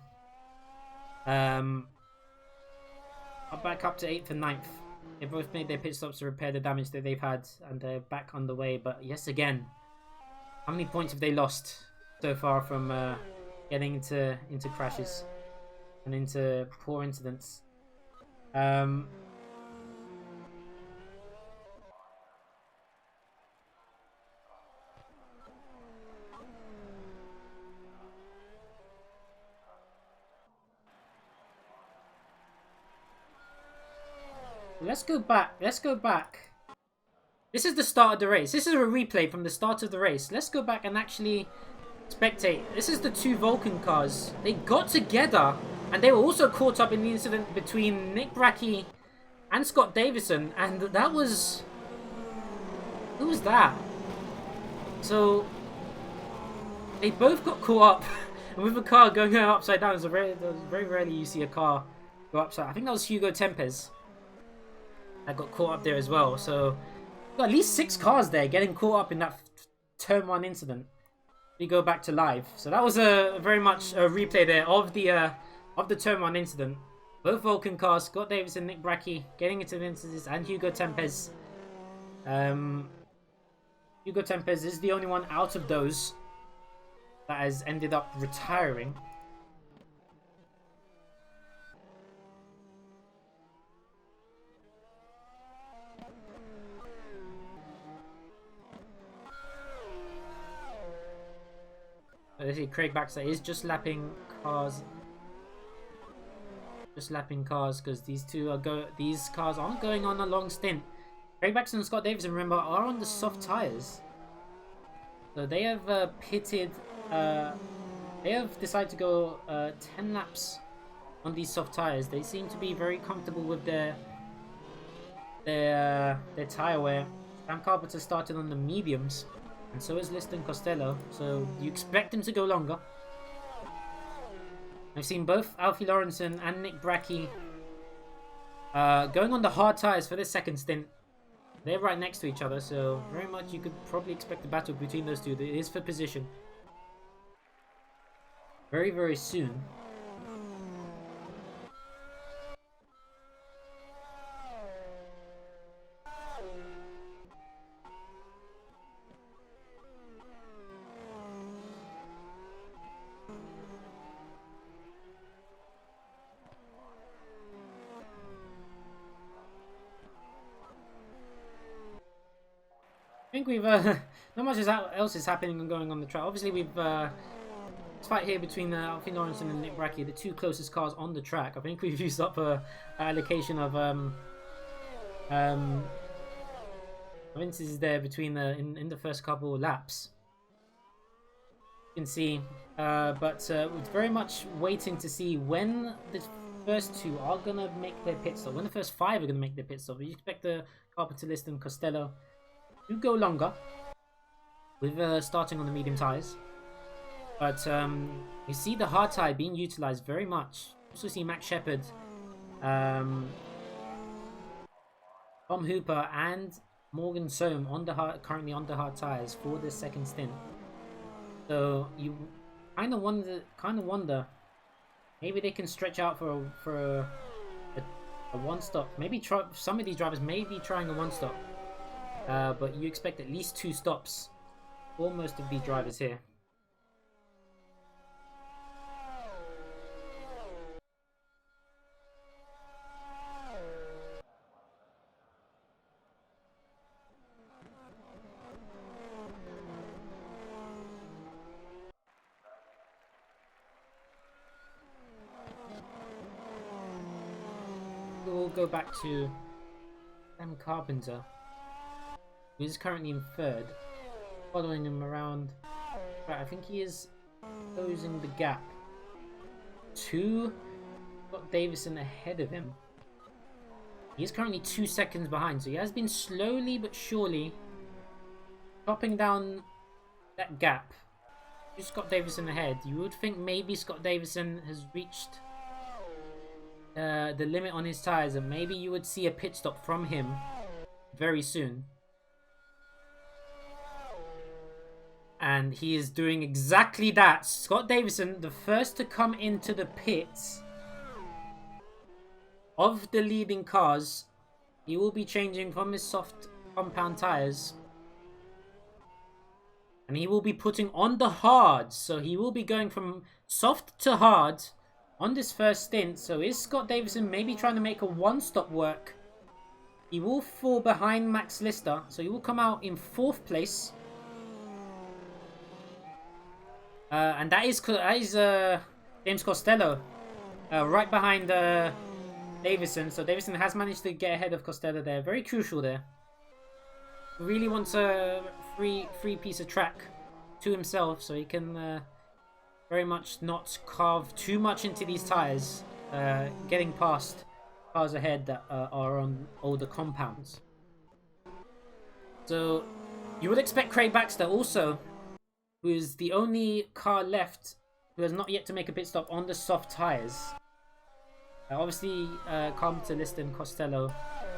Back up to 8th and 9th. They both made their pit stops to repair the damage that they've had, and they're back on the way. But yes, again, how many points have they lost so far from getting into crashes and into poor incidents? Let's go back. This is the start of the race. This is a replay from the start of the race. Let's go back and actually spectate. This is the 2 Vulcan cars. They got together, and they were also caught up in the incident between Nick Brackey and Scott Davison, and that was... Who was that? So they both got caught up, and with a car going upside down. It's very rarely you see a car go upside. I think that was Hugo Tempes that got caught up there as well. So got at least 6 cars there getting caught up in that turn 1 incident. We go back to live. So that was a very much a replay there of the turn 1 incident. Both Vulcan cars, Scott Davison, Nick Brackey getting into the incidents, and Hugo Tempes. Hugo Tempes is the only one out of those that has ended up retiring. Let's see, Craig Baxter is just lapping cars. Because these cars aren't going on a long stint. Craig Baxter and Scott Davison, remember, are on the soft tires. So they have pitted. They have decided to go 10 laps on these soft tires. They seem to be very comfortable with their tire wear. Sam Carpenter started on the mediums, and so is Lister and Costello. So you expect them to go longer. I've seen both Alfie Lawrenson and Nick Brackey going on the hard tires for the 2nd stint. They're right next to each other, so very much you could probably expect a battle between those 2. It is for position. Very, very soon. I think we've not much else is happening and going on the track. Obviously, we've fight here between Alfie Lawrence and Nick Brackey, the two closest cars on the track. I think we've used up a allocation of Vince is there between the in the first couple of laps. You can see, but we're very much waiting to see when the first two are gonna make their pit stop. When the first five are gonna make their pit stop. You expect the Carpenter List and Costello to go longer with starting on the medium tires. But you see the hard tire being utilized very much. Also see Max Shepard, Tom Hooper, and Morgan Soam on the currently on the hard tires for this second stint. So you kind of wonder, maybe they can stretch out for a one stop. Maybe try, some of these drivers may be trying a one stop, but you expect at least 2 stops for most of these drivers here. We'll go back to Sam Carpenter, who is currently in 3rd, following him around. Right, I think he is closing the gap to Scott Davison ahead of him. He is currently 2 seconds behind, so he has been slowly but surely chopping down that gap to Scott Davison ahead. You would think maybe Scott Davison has reached the limit on his tires, and maybe you would see a pit stop from him very soon. And he is doing exactly that. Scott Davison, the first to come into the pits of the leading cars, he will be changing from his soft compound tires, and he will be putting on the hards. So he will be going from soft to hard on this first stint. So is Scott Davison maybe trying to make a one-stop work? He will fall behind Max Lister, so he will come out in 4th place. And that is James Costello, right behind Davison. So Davison has managed to get ahead of Costello there. Very crucial there. Really wants a free piece of track to himself, so he can very much not carve too much into these tires, getting past cars ahead that are on older compounds. So you would expect Craig Baxter also, who is the only car left who has not yet to make a pit stop on the soft tires. Obviously, Carpenter, Lister, and Costello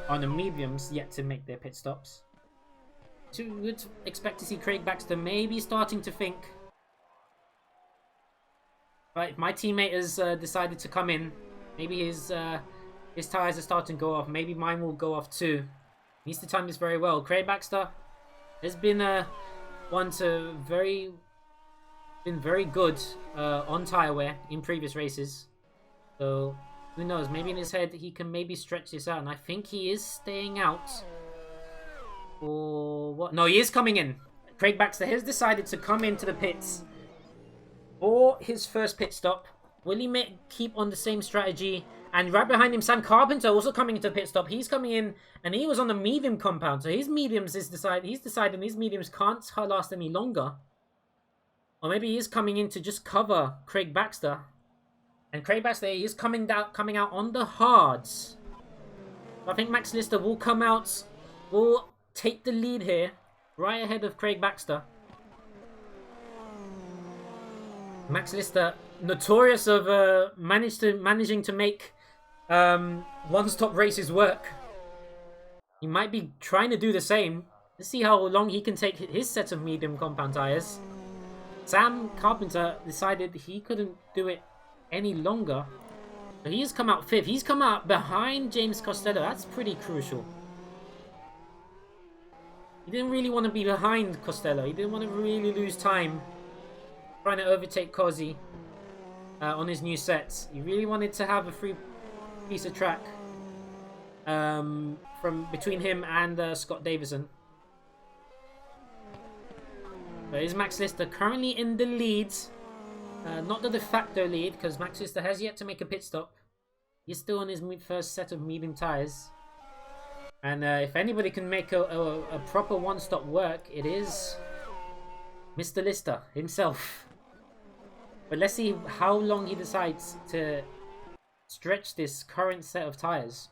on the mediums yet to make their pit stops. So you would expect to see Craig Baxter maybe starting to think, right, my teammate has decided to come in. Maybe his tires are starting to go off. Maybe mine will go off too. He needs to time this very well. Craig Baxter has been one to been very good on tire wear in previous races. So who knows? Maybe in his head he can maybe stretch this out. And I think he is staying out. Or what? No, he is coming in. Craig Baxter has decided to come into the pits for his first pit stop. Will he keep on the same strategy? And right behind him, Sam Carpenter also coming into the pit stop. He's coming in, and he was on the medium compound, so his mediums he's deciding his mediums can't last any longer. Or maybe he is coming in to just cover Craig Baxter. And Craig Baxter is coming out on the hards. I think Max Lister will come out, will take the lead here, right ahead of Craig Baxter. Max Lister, notorious of managing to make one-stop races work. He might be trying to do the same. Let's see how long he can take his set of medium compound tires. Sam Carpenter decided he couldn't do it any longer. So he has come out 5th. He's come out behind James Costello. That's pretty crucial. He didn't really want to be behind Costello. He didn't want to really lose time trying to overtake Cozzy on his new sets. He really wanted to have a free piece of track from between him and Scott Davison. But is Max Lister currently in the lead Not the de facto lead, because Max Lister has yet to make a pit stop. He's still on his first set of medium tyres. And if anybody can make a proper one-stop work, it is Mr. Lister himself. But let's see how long he decides to stretch this current set of tyres.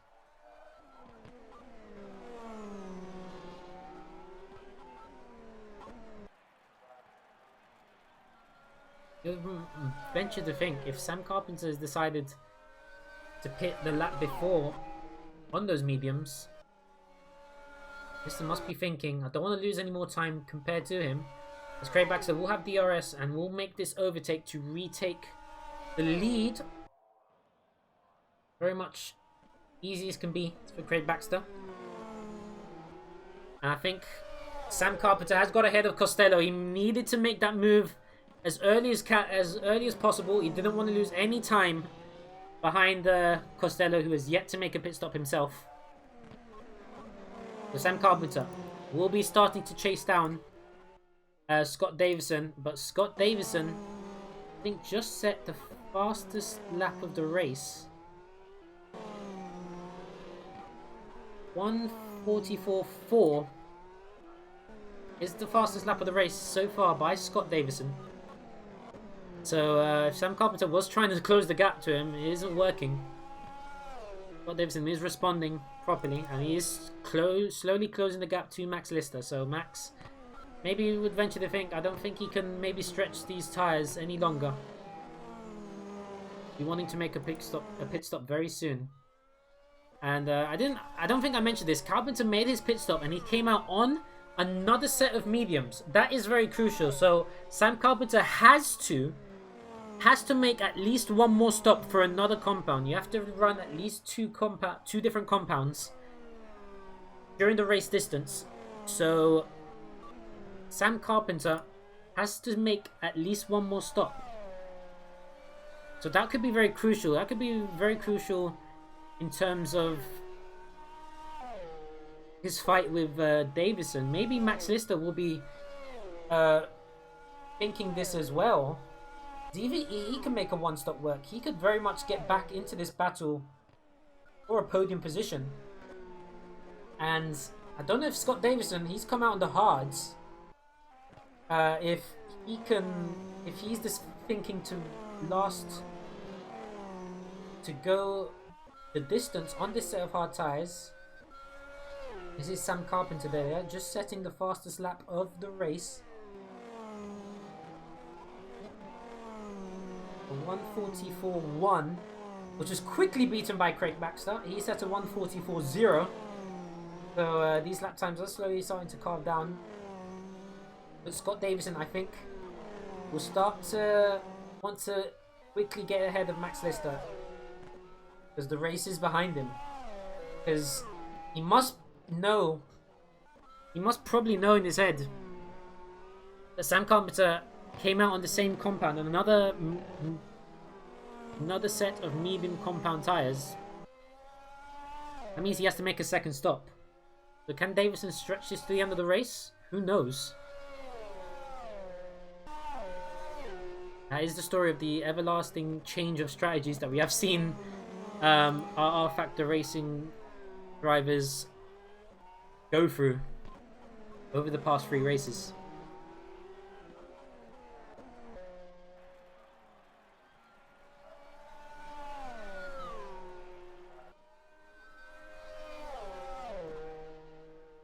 You venture to think if Sam Carpenter has decided to pit the lap before on those mediums, Mr. must be thinking, I don't want to lose any more time compared to him. As Craig Baxter will have DRS and will make this overtake to retake the lead. Very much easy as can be for Craig Baxter. And I think Sam Carpenter has got ahead of Costello. He needed to make that move as early as possible. He didn't want to lose any time behind Costello, who has yet to make a pit stop himself. So Sam Carpenter will be starting to chase down Scott Davison, but Scott Davison, I think, just set the fastest lap of the race. 1:44.4 is the fastest lap of the race so far by Scott Davison. So if Sam Carpenter was trying to close the gap to him, it isn't working. Scott Davison is responding properly, and he is slowly closing the gap to Max Lister. So Max, maybe you would venture to think, I don't think he can maybe stretch these tyres any longer. He's wanting to make a pit stop very soon. And I don't think I mentioned this. Carpenter made his pit stop and he came out on another set of mediums. That is very crucial. So Sam Carpenter has to make at least one more stop for another compound. You have to run at least two different compounds during the race distance. So Sam Carpenter has to make at least one more stop. So that could be very crucial. That could be very crucial in terms of his fight with Davison. Maybe Max Lister will be thinking this as well. He can make a one-stop work. He could very much get back into this battle for a podium position. And I don't know if Scott Davison, he's come out on the hards. If he's just thinking to go the distance on this set of hard tyres. This is Sam Carpenter there, just setting the fastest lap of the race. 1:44.1, which was quickly beaten by Craig Baxter. He set a 1:44.0. So these lap times are slowly starting to calm down. But Scott Davison, I think, will start to want to quickly get ahead of Max Lister, because the race is behind him. Because he must probably know in his head that Sam Carpenter came out on the same compound on another set of medium compound tyres. That means he has to make a second stop. So can Davison stretch this to the end of the race? Who knows? That is the story of the everlasting change of strategies that we have seen our rFactor racing drivers go through over the past 3 races.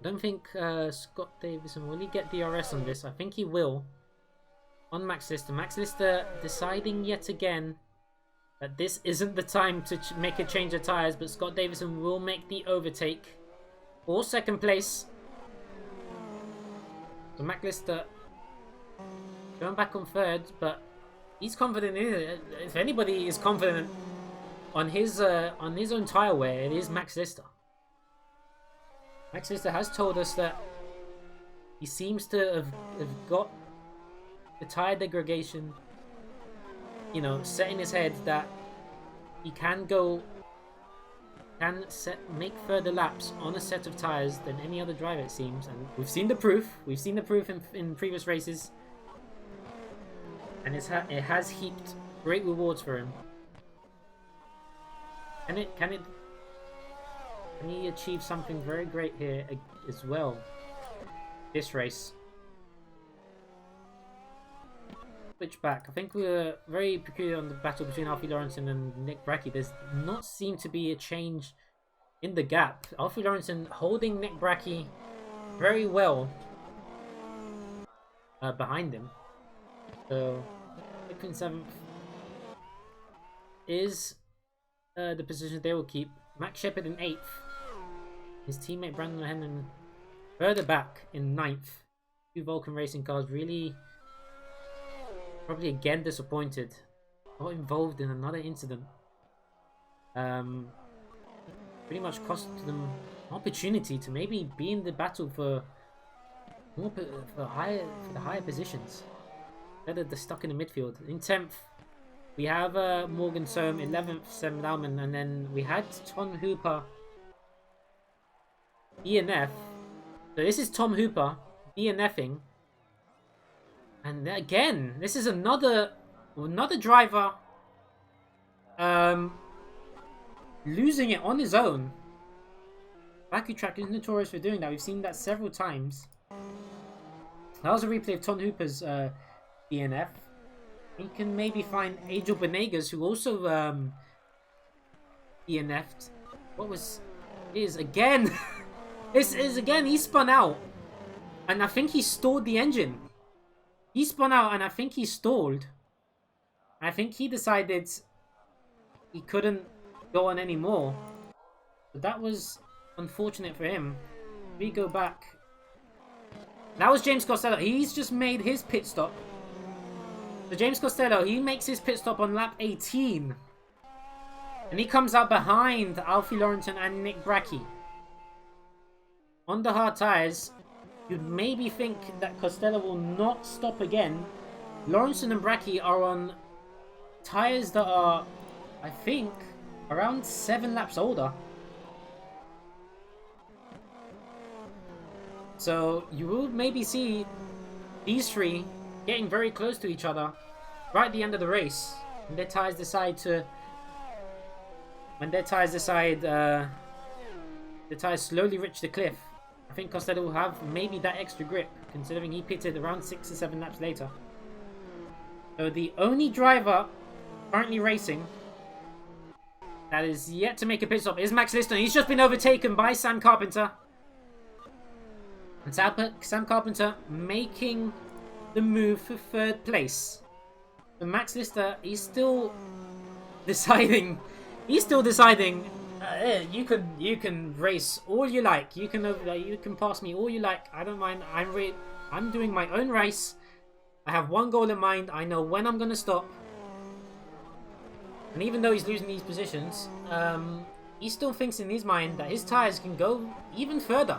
I don't think Scott Davison, will he get DRS on this? I think he will. On Max Lister. Max Lister deciding yet again that this isn't the time to make a change of tyres, but Scott Davison will make the overtake for second place. So Max Lister going back on third, but he's confident in it. If anybody is confident on his own tyre wear, it is Max Lister. Max Lister has told us that he seems to have got the tyre degradation, set in his head that he can make further laps on a set of tyres than any other driver, it seems. And we've seen the proof. We've seen the proof in previous races. and it has heaped great rewards for him. Can he achieve something very great here as well? This race. Switch back. I think we were very peculiar on the battle between Alfie Lawrenson and Nick Bracchi. There's not seemed to be a change in the gap. Alfie Lawrenson holding Nick Bracchi very well behind him. So, Nick in 7th is the position they will keep. Max Shepard in 8th. His teammate Brandon Hennon further back in 9th. Two Vulcan racing cars really probably again disappointed. Got involved in another incident. Pretty much cost them an opportunity to maybe be in the battle for more for the higher positions. They're stuck in the midfield. In 10th, we have Morgan Sohm, 11th, Sam Laumann, and then we had Tom Hooper, DNF. So this is Tom Hooper DNFing. And again, this is another driver losing it on his own. Baku track is notorious for doing that. We've seen that several times. That was a replay of Tom Hooper's DNF. He can maybe find Angel Benegas, who also DNF'd. What was is again? This is again. He spun out, and I think he stalled the engine. He spun out, and I think he stalled. I think he decided he couldn't go on anymore. But that was unfortunate for him. We go back. That was James Costello. He's just made his pit stop. So James Costello, he makes his pit stop on lap 18. And he comes out behind Alfie Lawrenson and Nick Bracchi. On the hard tyres, you'd maybe think that Costello will not stop again. Lawrenson and Bracchi are on tyres that are, I think, around 7 laps older. So you will maybe see these three getting very close to each other right at the end of the race. When their tyres decide to... the tyres slowly reach the cliff. I think Costello will have maybe that extra grip, considering he pitted around 6 or 7 laps later. So the only driver currently racing that is yet to make a pit stop is Max Lister. He's just been overtaken by Sam Carpenter. And Sam Carpenter making the move for 3rd place. So Max Lister, he's still deciding. You can race all you like. You can pass me all you like. I don't mind. I'm doing my own race. I have one goal in mind. I know when I'm gonna stop. And even though he's losing these positions, he still thinks in his mind that his tires can go even further.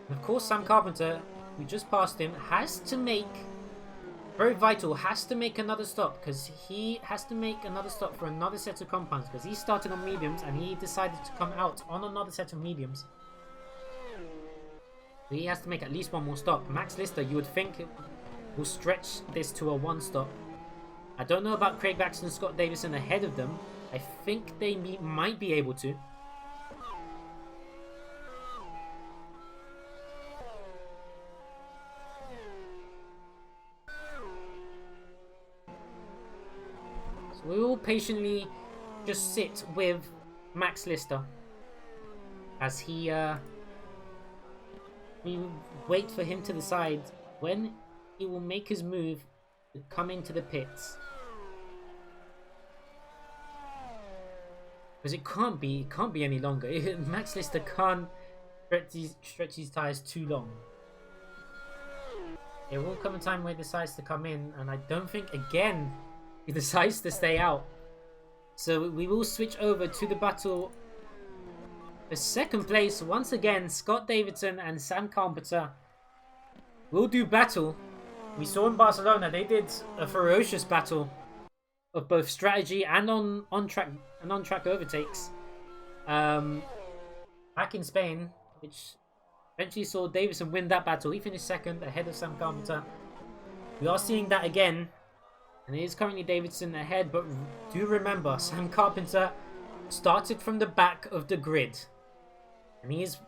And of course, Sam Carpenter, who just passed him, has to make another stop, because he has to make another stop for another set of compounds, because he started on mediums and he decided to come out on another set of mediums. So he has to make at least one more stop. Max Lister, you would think, will stretch this to a 1 stop. I don't know about Craig Baxter and Scott Davison ahead of them. I think they might be able to. We will patiently just sit with Max Lister as he we wait for him to decide when he will make his move to come into the pits. Because it can't be any longer. Max Lister can't stretch these tires too long. There will come a time where he decides to come in, and I don't think again he decides to stay out. So we will switch over to the battle for 2nd place. Once again, Scott Davidson and Sam Carpenter will do battle. We saw in Barcelona they did a ferocious battle of both strategy and on track overtakes. Back in Spain, which Eventually saw Davison win that battle. He finished second ahead of Sam Carpenter. We are seeing that again. And it is currently Davidson ahead, but do remember, Sam Carpenter started from the back of the grid. And he has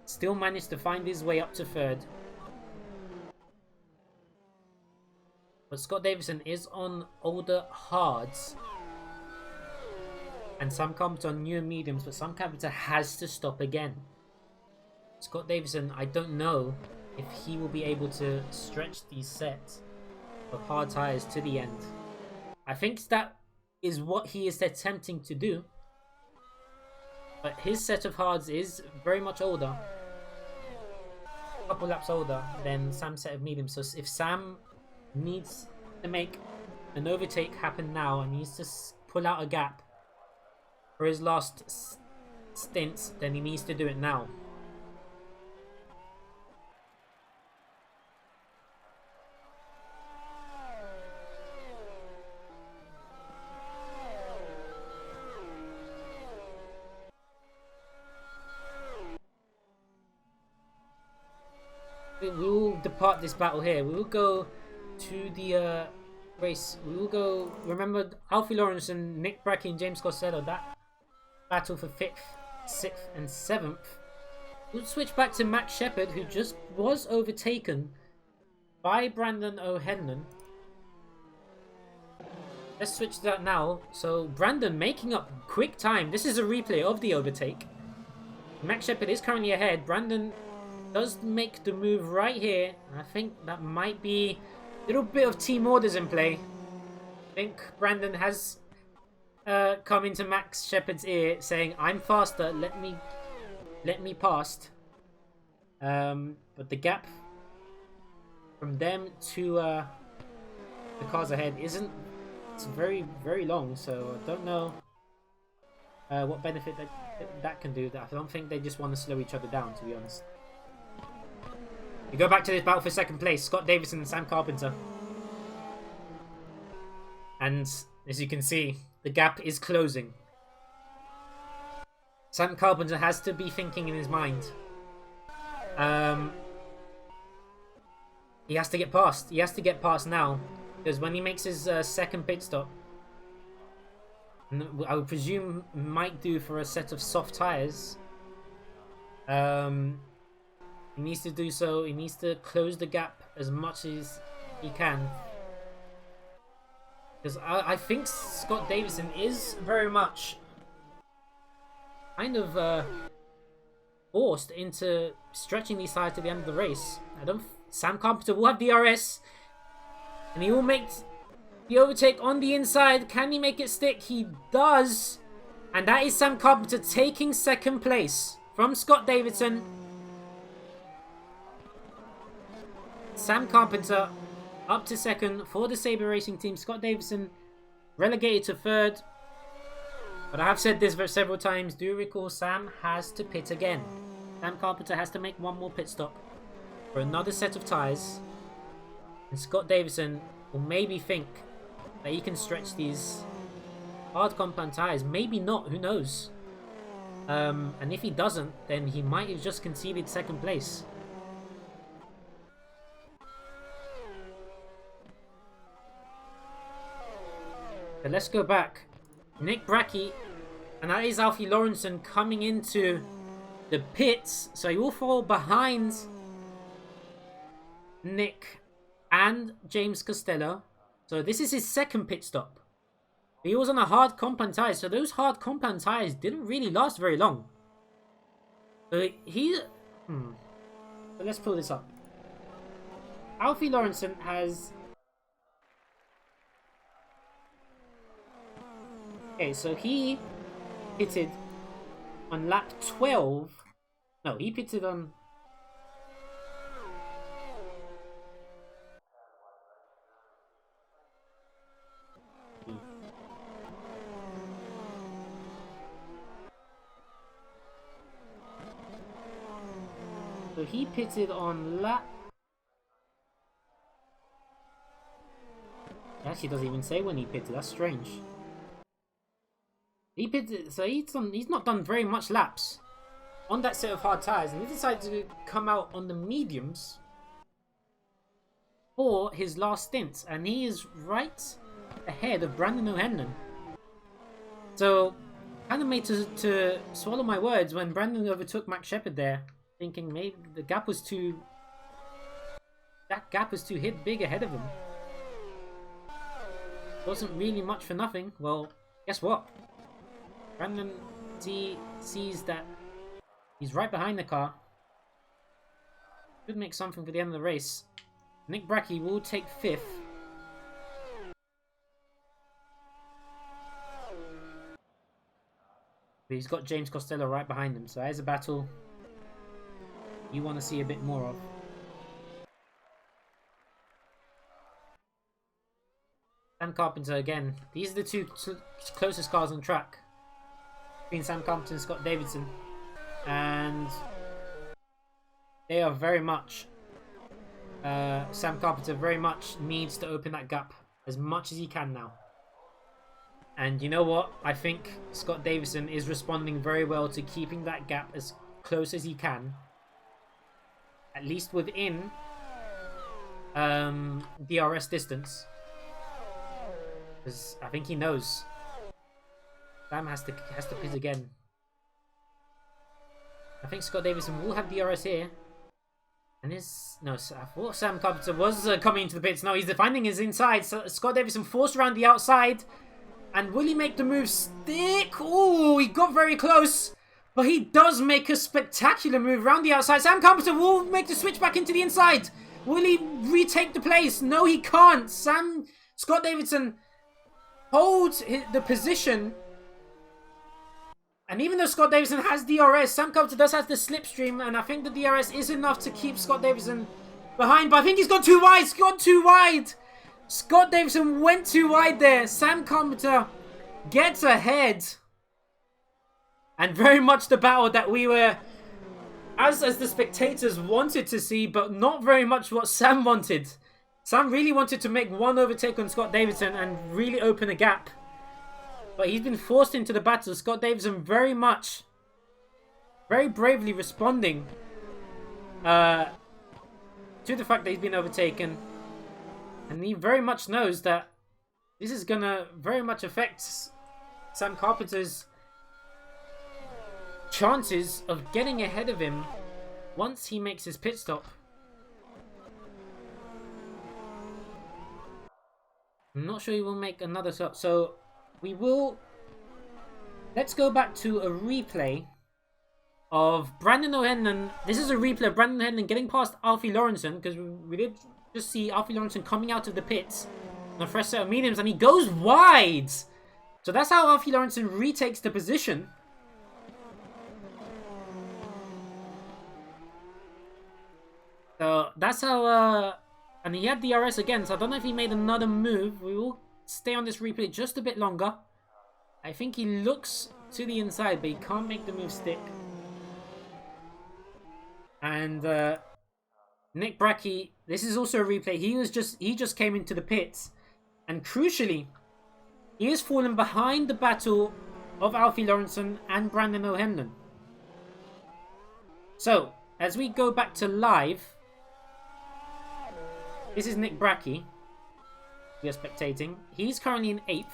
still managed to find his way up to third. But Scott Davison is on older hards. And Sam Carpenter on newer mediums, but Sam Carpenter has to stop again. Scott Davison, I don't know if he will be able to stretch these sets of hard tyres to the end. I think that is what he is attempting to do. But his set of hards is very much older. A couple laps older than Sam's set of mediums. So if Sam needs to make an overtake happen now and needs to pull out a gap for his last stint, then he needs to do it now. We will depart this battle here. We will go to the race. We will go. Remember, Alfie Lawrence and Nick Brackey and James Costello. That battle for 5th, 6th, and 7th. We'll switch back to Max Shepard, who just was overtaken by Brandon O'Henlon. Let's switch to that now. So Brandon making up quick time. This is a replay of the overtake. Max Shepard is currently ahead. Brandon does make the move right here. I think that might be a little bit of team orders in play. I think Brandon has come into Max Shepard's ear saying, "I'm faster, let me past." But the gap from them to the cars ahead it's very, very long, so I don't know what benefit that can do. I don't think they just want to slow each other down, to be honest. We go back to this battle for second place. Scott Davison and Sam Carpenter. And as you can see, the gap is closing. Sam Carpenter has to be thinking in his mind. He has to get past. He has to get past now. Because when he makes his second pit stop, I would presume might do for a set of soft tyres. He needs to do so. He needs to close the gap as much as he can. Because I think Scott Davison is very much kind of forced into stretching these tyres to the end of the race. Sam Carpenter will have DRS. And he will make the overtake on the inside. Can he make it stick? He does. And that is Sam Carpenter taking second place from Scott Davison. Sam Carpenter up to second for the Sabre Racing team. Scott Davison relegated to third. But I have said this several times. Do recall Sam has to pit again. Sam Carpenter has to make one more pit stop for another set of tyres. And Scott Davison will maybe think that he can stretch these hard compound tyres. Maybe not. Who knows? And if he doesn't, then he might have just conceded second place. But let's go back. Nick Brackey, and that is Alfie Lawrenson coming into the pits. So he will fall behind Nick and James Costello. So this is his second pit stop. He was on a hard compound tyre. So those hard compound tyres didn't really last very long. So So let's pull this up. Alfie Lawrenson has... Okay, so he pitted on lap 12. No, he pitted on... So he pitted on lap... It actually doesn't even say when he pitted. That's strange. He pitted, so he's not done very much laps on that set of hard tyres, and he decided to come out on the mediums for his last stint, and he is right ahead of Brandon O'Hanlon. So, kind of made to swallow my words when Brandon overtook Max Shepard there, thinking maybe the gap was too... that gap was too big ahead of him. Wasn't really much for nothing. Well, guess what? Brandon sees that he's right behind the car. Could make something for the end of the race. Nick Bracke will take 5th. But he's got James Costello right behind him. So there's a battle you want to see a bit more of. Sam Carpenter again. These are the two closest cars on track. Between Sam Carpenter and Scott Davidson. And they are very much... Sam Carpenter very much needs to open that gap as much as he can now. And you know what? I think Scott Davidson is responding very well to keeping that gap as close as he can. At least within DRS distance. Because I think he knows Sam has to pit again. I think Scott Davidson will have DRS here. And no, I thought Sam Carpenter was coming into the pits. No, he's finding his inside. So Scott Davidson forced around the outside. And will he make the move stick? Oh, he got very close. But he does make a spectacular move around the outside. Sam Carpenter will make the switch back into the inside. Will he retake the place? No, he can't. Scott Davidson holds the position. And even though Scott Davidson has DRS, Sam Carpenter does have the slipstream. And I think the DRS is enough to keep Scott Davidson behind. But I think he's gone too wide. He's gone too wide. Scott Davidson went too wide there. Sam Carpenter gets ahead. And very much the battle that we were, as the spectators wanted to see, but not very much what Sam wanted. Sam really wanted to make one overtake on Scott Davidson and really open a gap. But he's been forced into the battle. Scott Davidson very bravely responding to the fact that he's been overtaken. And he very much knows that this is going to very much affect Sam Carpenter's chances of getting ahead of him once he makes his pit stop. I'm not sure he will make another stop. So we will... Let's go back to a replay of Brandon O'Hanlon. This is a replay of Brandon O'Hanlon getting past Alfie Lawrenson, because we did just see Alfie Lawrenson coming out of the pits on a fresh set of mediums, and he goes wide. So that's how Alfie Lawrenson retakes the position. So that's how, and he had DRS again, so I don't know if he made another move. We will stay on this replay just a bit longer. I think he looks to the inside, but he can't make the move stick. And Nick Bracke, this is also a replay. He just came into the pits, and crucially, he has fallen behind the battle of Alfie Lawrenson and Brandon O'Hanlon. So as we go back to live, this is Nick Bracke. We are spectating. He's currently in 8th.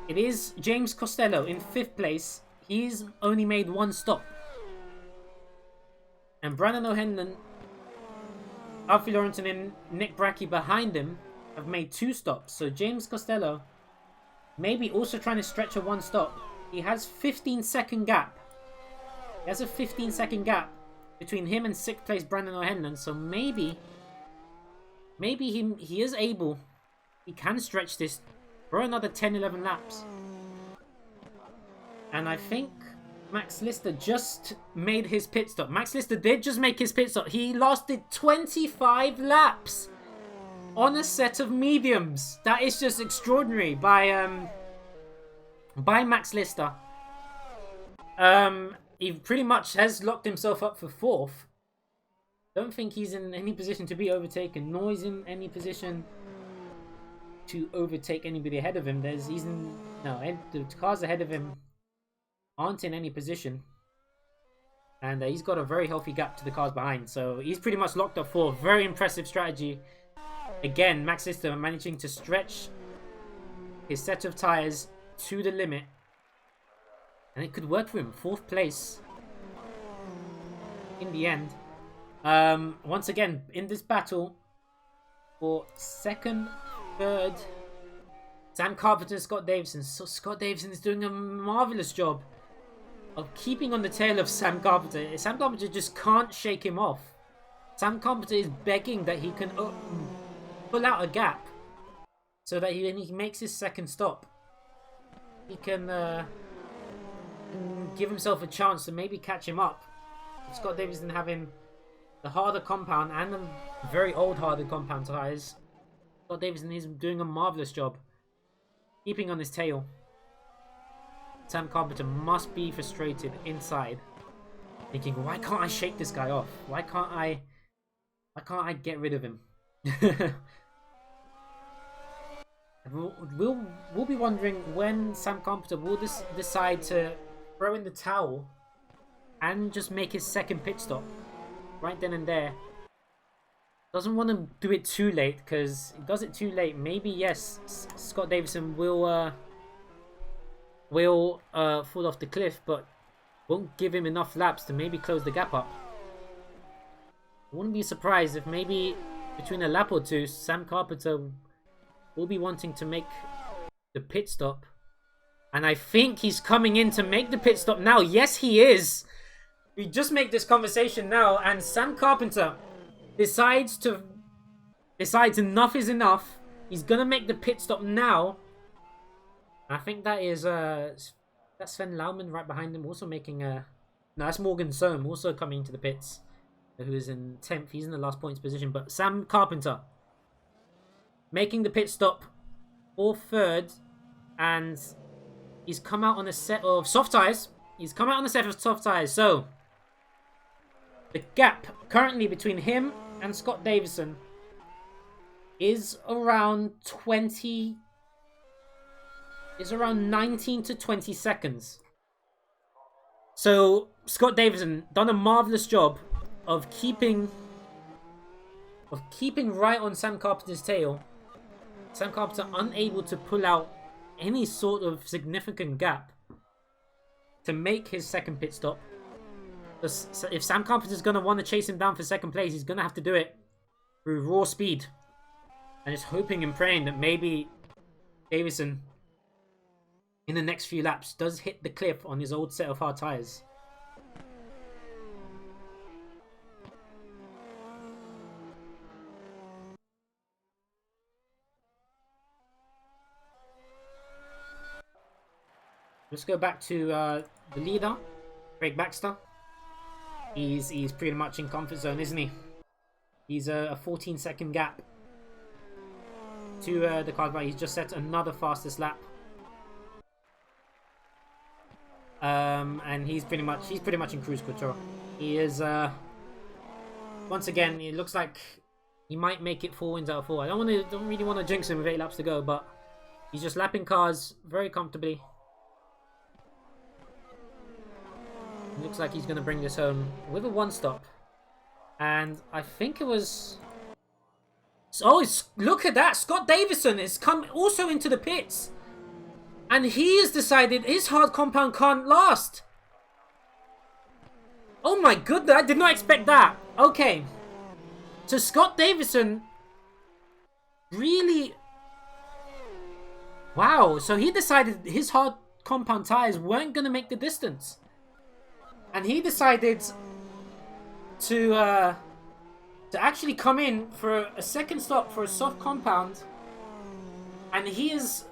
It is James Costello in 5th place. He's only made 1 stop. And Brandon O'Hanlon, Alfie Lawrenson and Nick Bracke behind him have made 2 stops. So James Costello maybe also trying to stretch a 1 stop. He has 15-second gap. He has a 15-second gap between him and 6th place Brandon O'Hanlon. So maybe he is able, he can stretch this for another 10-11 laps. And I think Max Lister just made his pit stop. Max Lister did just make his pit stop. He lasted 25 laps on a set of mediums. That is just extraordinary by Max Lister. He pretty much has locked himself up for 4th. Don't think he's in any position to be overtaken, nor is in any position to overtake anybody ahead of him. The cars ahead of him aren't in any position. And he's got a very healthy gap to the cars behind. So he's pretty much locked up for a very impressive strategy. Again, Max Lister managing to stretch his set of tyres to the limit. And it could work for him. 4th place in the end. Once again, in this battle for 2nd, 3rd, Sam Carpenter and Scott Davison. So Scott Davison is doing a marvellous job of keeping on the tail of Sam Carpenter. Sam Carpenter just can't shake him off. Sam Carpenter is begging that he can pull out a gap so that when he makes his 2nd stop, he can give himself a chance to maybe catch him up. Scott Davison having the harder compound and the very old harder compound tyres. Scott Davison is doing a marvellous job keeping on his tail. Sam Carpenter must be frustrated inside, thinking, why can't I shake this guy off? Why can't I get rid of him? We'll be wondering when Sam Carpenter will decide to throw in the towel and just make his 2nd pit stop right then and there. Doesn't want to do it too late, because he does it too late, maybe yes, Scott Davison will fall off the cliff, but won't give him enough laps to maybe close the gap up. I wouldn't be surprised if maybe between a lap or two, Sam Carpenter will be wanting to make the pit stop. And I think he's coming in to make the pit stop now. Yes, he is. We just make this conversation now, and Sam Carpenter decides enough is enough. He's gonna make the pit stop now. I think that is that's Sven Laumann right behind him, also making no, that's Morgan Sohm also coming into the pits, who is in 10th. He's in the last points position, but Sam Carpenter making the pit stop for 3rd, and he's come out on a set of soft tyres. So the gap currently between him and Scott Davison is around 19 to 20 seconds. So Scott Davison done a marvelous job of keeping right on Sam Carpenter's tail. Sam Carpenter unable to pull out any sort of significant gap to make his 2nd pit stop. If Sam Carpenter's going to want to chase him down for 2nd place, he's going to have to do it through raw speed. And just hoping and praying that maybe Davison, in the next few laps, does hit the cliff on his old set of hard tyres. Let's go back to the leader, Craig Baxter. He's pretty much in comfort zone, isn't he? He's a 14-second gap to the car, but he's just set another fastest lap. And he's pretty much in cruise control. He is once again. It looks like he might make it 4 wins out of 4. I don't really want to jinx him with 8 laps to go, but he's just lapping cars very comfortably. Looks like he's going to bring this home with a 1 stop. And I think it was... Oh, look at that! Scott Davison has come also into the pits. And he has decided his hard compound can't last. Oh my goodness, I did not expect that. Okay. So Scott Davison really... Wow, so he decided his hard compound tyres weren't going to make the distance. And he decided to actually come in for a 2nd stop for a soft compound. And he has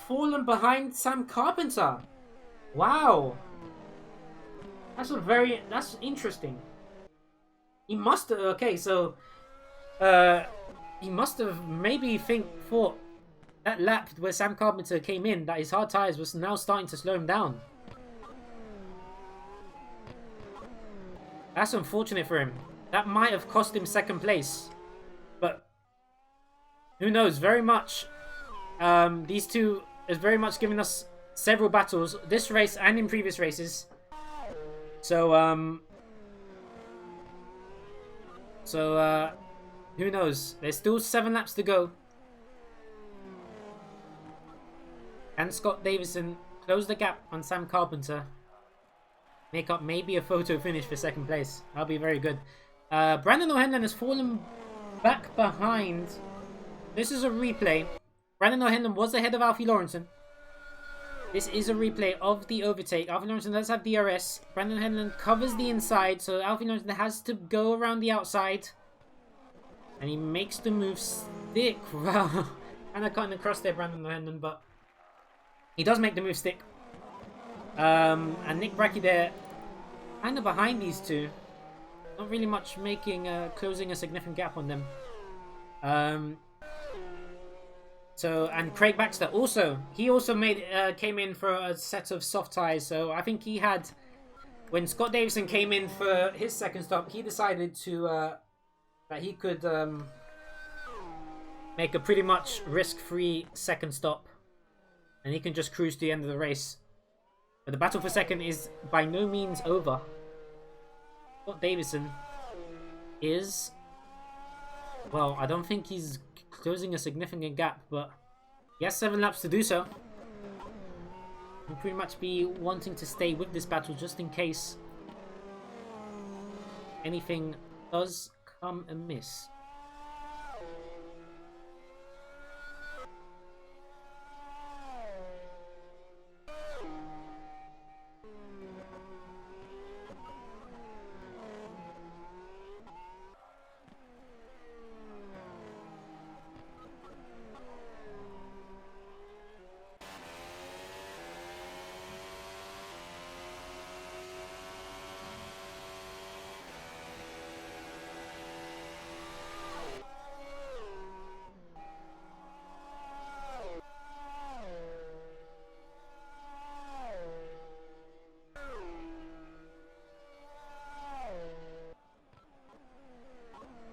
fallen behind Sam Carpenter. Wow. That's interesting. He must have, okay, so he must have maybe thought that lap where Sam Carpenter came in, that his hard tyres was now starting to slow him down. That's unfortunate for him. That might have cost him 2nd place. But who knows? Very much. These two is very much giving us several battles this race and in previous races. So who knows? There's still 7 laps to go. Can Scott Davison close the gap on Sam Carpenter? Make up maybe a photo finish for 2nd place. That'll be very good. Brandon O'Hanlon has fallen back behind. This is a replay. Brandon O'Hanlon was ahead of Alfie Lawrenson. This is a replay of the overtake. Alfie Lawrenson does have DRS. Brandon O'Hanlon covers the inside, so Alfie Lawrenson has to go around the outside. And he makes the move stick. Wow. And I cutting across there, Brandon O'Hanlon, but he does make the move stick. And Nick Brackey there, kind of behind these two. Not really much making, closing a significant gap on them. And Craig Baxter also, he also came in for a set of soft tires. So I think he had, when Scott Davison came in for his 2nd stop, he decided to, that he could make a pretty much risk-free 2nd stop. And he can just cruise to the end of the race. But the battle for 2nd is by no means over. Scott Davison is... Well, I don't think he's closing a significant gap, but he has 7 laps to do so. He'll pretty much be wanting to stay with this battle just in case anything does come amiss.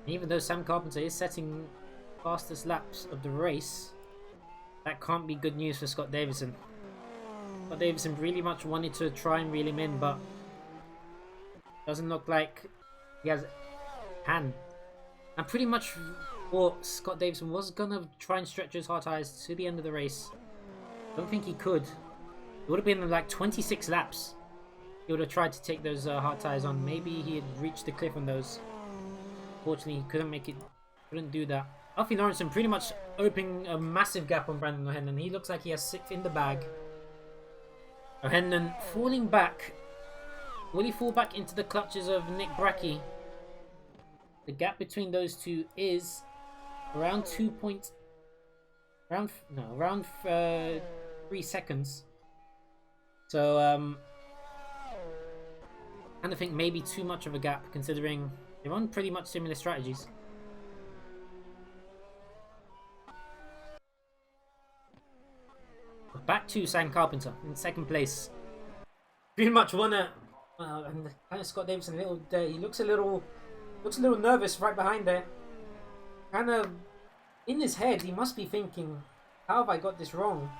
Even though Sam Carpenter is setting fastest laps of the race, that can't be good news for Scott Davison. Scott Davison really much wanted to try and reel him in, but doesn't look like he has can. And pretty much thought Scott Davison was gonna try and stretch his hard tires to the end of the race. Don't think he could. It would have been like 26 laps. He would have tried to take those hard tires on. Maybe he had reached the cliff on those. Unfortunately, he couldn't make it. Couldn't do that. Alfie Lawrenson pretty much opening a massive gap on Brandon O'Hanlon. He looks like he has 6th in the bag. O'Hanlon falling back. Will he fall back into the clutches of Nick Brackey? The gap between those two is around 3 seconds. So I think maybe too much of a gap considering they're on pretty much similar strategies. Back to Sam Carpenter in 2nd place. Pretty much won a. And kind of Scott Davison he looks a little nervous right behind there. Kind of in his head, he must be thinking, "How have I got this wrong?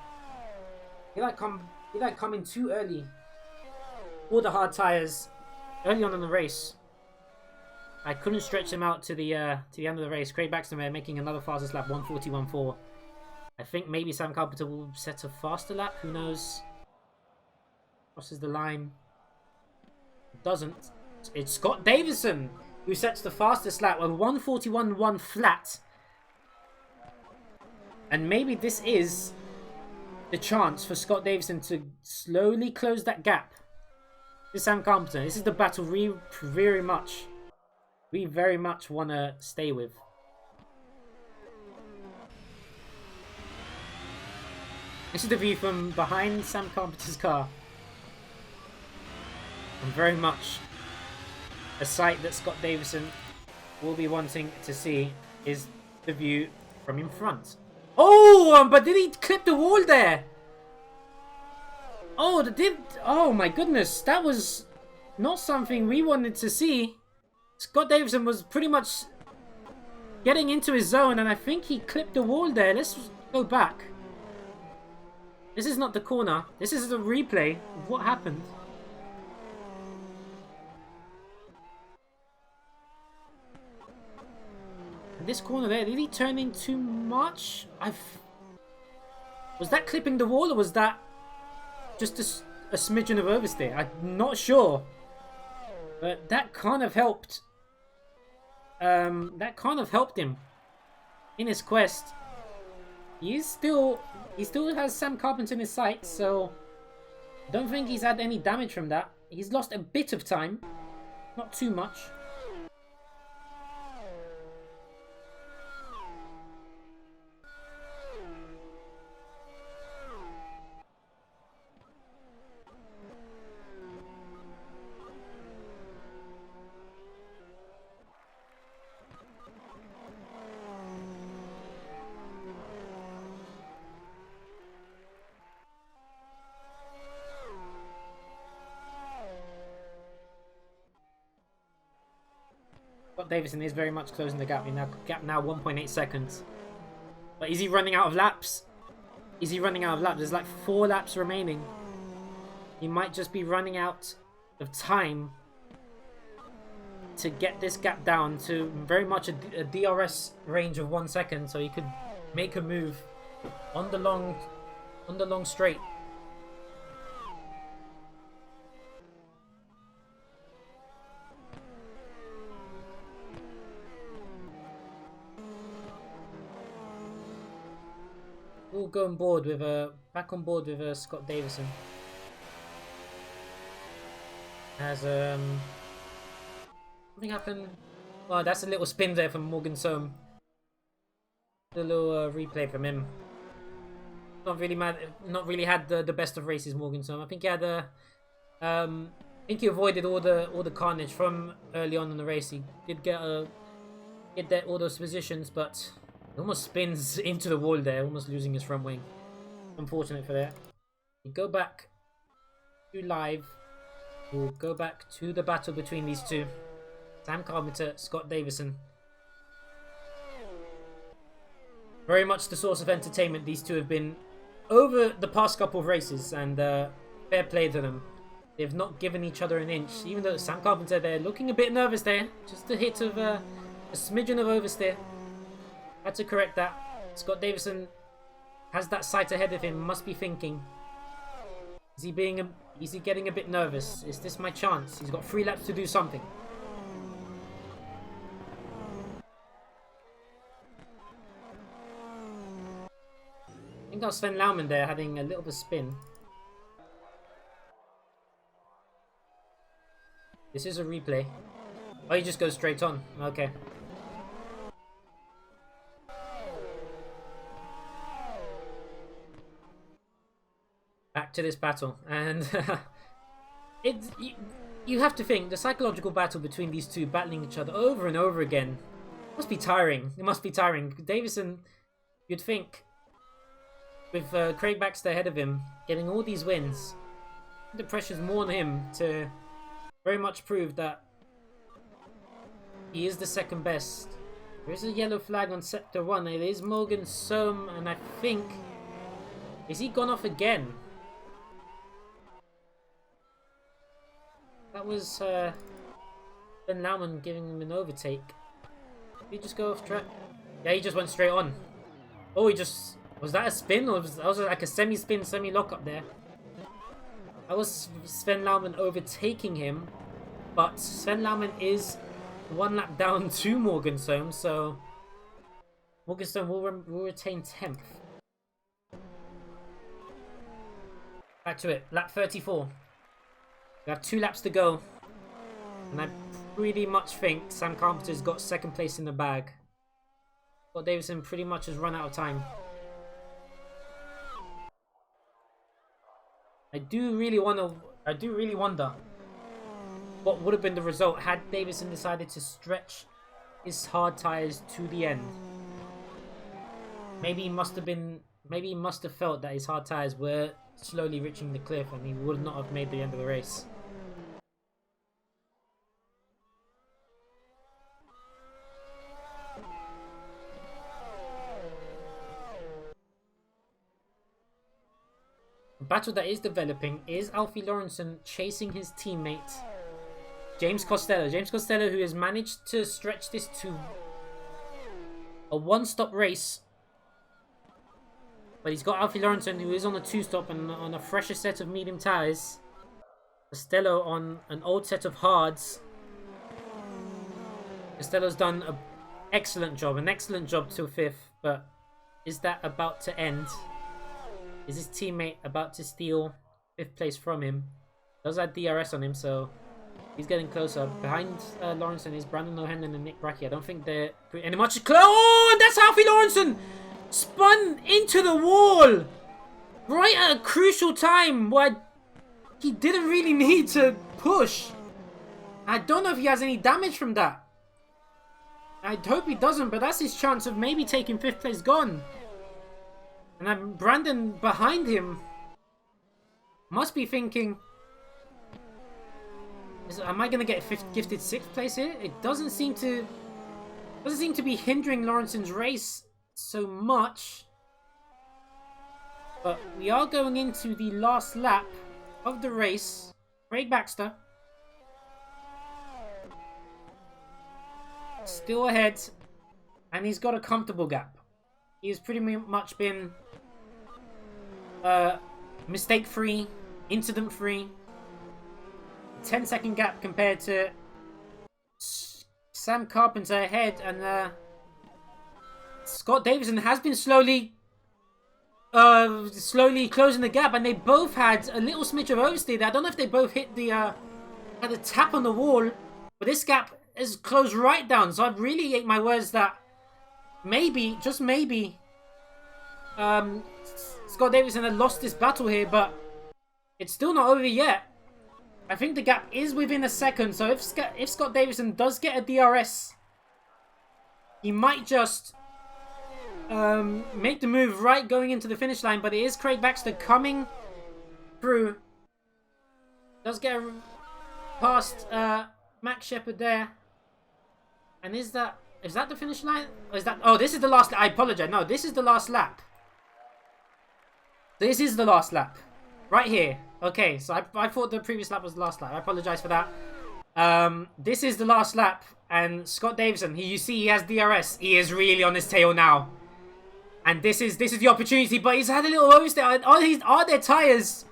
Did I come in too early? All the hard tires early on in the race. I couldn't stretch them out to the end of the race." Craig Baxter making another fastest lap, 1:41.4. I think maybe Sam Carpenter will set a faster lap. Who knows? Crosses the line. Doesn't. It's Scott Davison who sets the fastest lap with 1:41.1 flat. And maybe this is the chance for Scott Davison to slowly close that gap. This is Sam Carpenter. This is the battle we very much want to stay with. This is the view from behind Sam Carpenter's car. And very much a sight that Scott Davison will be wanting to see is the view from in front. Oh, but did he clip the wall there? Oh my goodness, that was not something we wanted to see. Scott Davison was pretty much getting into his zone, and I think he clipped the wall there. Let's go back. This is not the corner. This is the replay of what happened. And this corner there, did he turn in too much? Was that clipping the wall or was that just a smidgen of oversteer? I'm not sure. But that kind of helped. That kind of helped him in his quest. He still has Sam Carpenter in his sights, so I don't think he's had any damage from that. He's lost a bit of time, not too much. Scott Davison is very much closing the gap. Gap now 1.8 seconds. But is he running out of laps? Is he running out of laps? There's like 4 laps remaining. He might just be running out of time to get this gap down to very much a DRS range of 1 second, so he could make a move on the long straight. We'll go on board with back on board with Scott Davison. As something happened. Well, that's a little spin there from Morgan Soam. A little replay from him. Not really mad. Not really had the best of races, Morgan Soam. I think he had I think he avoided all the carnage from early on in the race. He did get all those positions, but he almost spins into the wall there, almost losing his front wing. Unfortunate for that. We go back to live. We'll go back to the battle between these two. Sam Carpenter, Scott Davison. Very much the source of entertainment these two have been over the past couple of races, and fair play to them. They've not given each other an inch, even though Sam Carpenter there looking a bit nervous there. Just a hit of a smidgen of oversteer. Had to correct that. Scott Davison has that sight ahead of him, must be thinking, is he getting a bit nervous? Is this my chance? He's got 3 laps to do something. I think that was Sven Laumann there having a little bit of spin. This is a replay. Oh, he just goes straight on. Okay. Back to this battle, and you have to think the psychological battle between these two, battling each other over and over again, must be tiring. It must be tiring. Davison, you'd think, with Craig Baxter ahead of him, getting all these wins, the pressure's more on him to very much prove that he is the second best. There is a yellow flag on Sector 1. It is Morgan Soam, and I think, is he gone off again? That was Sven Laumann giving him an overtake. Did he just go off track? Yeah, he just went straight on. Oh, he just... Was that a spin? Or was that was like a semi-spin, semi-lock up there? That was Sven Laumann overtaking him. But Sven Laumann is 1 lap down to Morgan Soam, so Morgan Soam will retain 10th. Back to it. Lap 34. We have 2 laps to go, and I pretty much think Sam Carpenter's got 2nd place in the bag. Scott Davison pretty much has run out of time. I do really wonder what would have been the result had Davison decided to stretch his hard tyres to the end. Maybe he must have felt that his hard tyres were slowly reaching the cliff, and he would not have made the end of the race. The battle that is developing is Alfie Lawrenson chasing his teammate James Costello. James Costello, who has managed to stretch this to a one-stop race. But he's got Alfie Lawrenson, who is on a two-stop and on a fresher set of medium tyres. Costello on an old set of hards. Costello's done an excellent job till 5th, but is that about to end? Is his teammate about to steal 5th place from him? Does have DRS on him, so he's getting closer. Behind Lawrenson is Brandon O'Hanlon and Nick Brackey. I don't think they're any much close. Oh, and that's Alfie Lawrenson! Spun into the wall! Right at a crucial time where he didn't really need to push. I don't know if he has any damage from that. I hope he doesn't, but that's his chance of maybe taking 5th place gone. And then Brandon behind him must be thinking, am I going to get gifted 6th place here? It doesn't seem to be hindering Lawrenson's race so much. But we are going into the last lap of the race. Craig Baxter still ahead, and he's got a comfortable gap. He's pretty much been mistake-free, incident-free. 10-second gap compared to Sam Carpenter ahead, and Scott Davison has been slowly closing the gap, and they both had a little smidge of oversteer. I don't know if they both hit the had a tap on the wall, but this gap is closed right down. So I really ate my words that maybe, just maybe, Scott Davison had lost this battle here, but it's still not over yet. I think the gap is within a second, so if Scott Davison does get a DRS, he might just make the move right going into the finish line. But it is Craig Baxter coming through. Does get past Max Shepard there. And is that the finish line? Or is that... Oh, this is the last... I apologize. No, this is the last lap. This is the last lap. Right here. Okay, so I thought the previous lap was the last lap. I apologize for that. This is the last lap. And Scott Davison, you see he has DRS. He is really on his tail now. And this is the opportunity. But he's had a little overstay. Are their tyres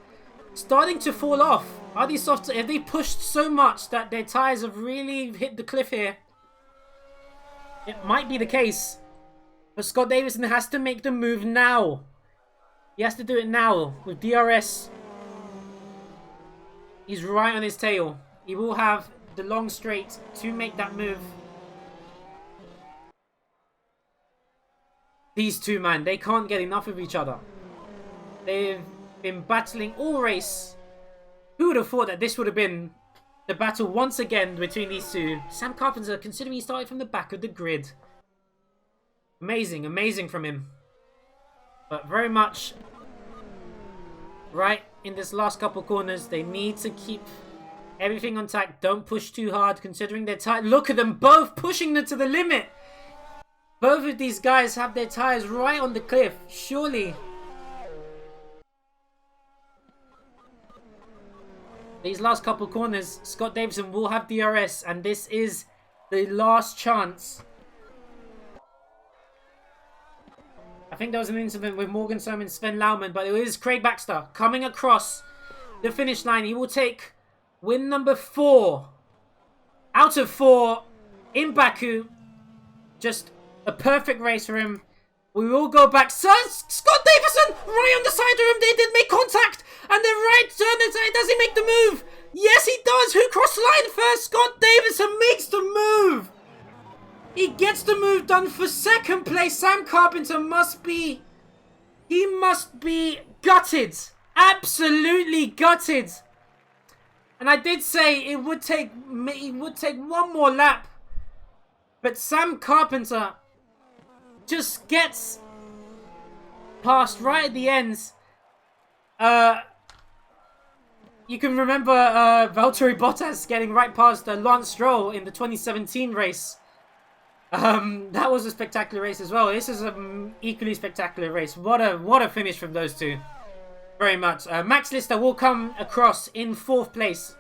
starting to fall off? Are these soft... Have they pushed so much that their tyres have really hit the cliff here? It might be the case. But Scott Davison has to make the move now. He has to do it now with DRS. He's right on his tail. He will have the long straight to make that move. These two, man, they can't get enough of each other. They've been battling all race. Who would have thought that this would have been the battle once again between these two? Sam Carpenter, considering he started from the back of the grid. Amazing, amazing from him. But very much right in this last couple corners, they need to keep everything on tack. Don't push too hard considering they're tight. Look at them both pushing it to the limit. Both of these guys have their tires right on the cliff. Surely these last couple corners, Scott Davison will have DRS, and this is the last chance. I think there was an incident with Morgan Sermon and Sven Laumann, but it is Craig Baxter coming across the finish line. He will take win number 4 out of 4 in Baku. Just a perfect race for him. We will go back. Sir, Scott Davison right on the side of him. They did make contact. And the right turn. Does he make the move? Yes, he does. Who crossed the line first? Scott Davison makes the move. He gets the move done for second place. Sam Carpenter must be... He must be gutted. Absolutely gutted. And I did say it would take one more lap. But Sam Carpenter just gets past right at the ends. You can remember Valtteri Bottas getting right past Lance Stroll in the 2017 race. That was a spectacular race as well. This is an equally spectacular race. What a finish from those two. very much. Max Lister will come across in 4th place.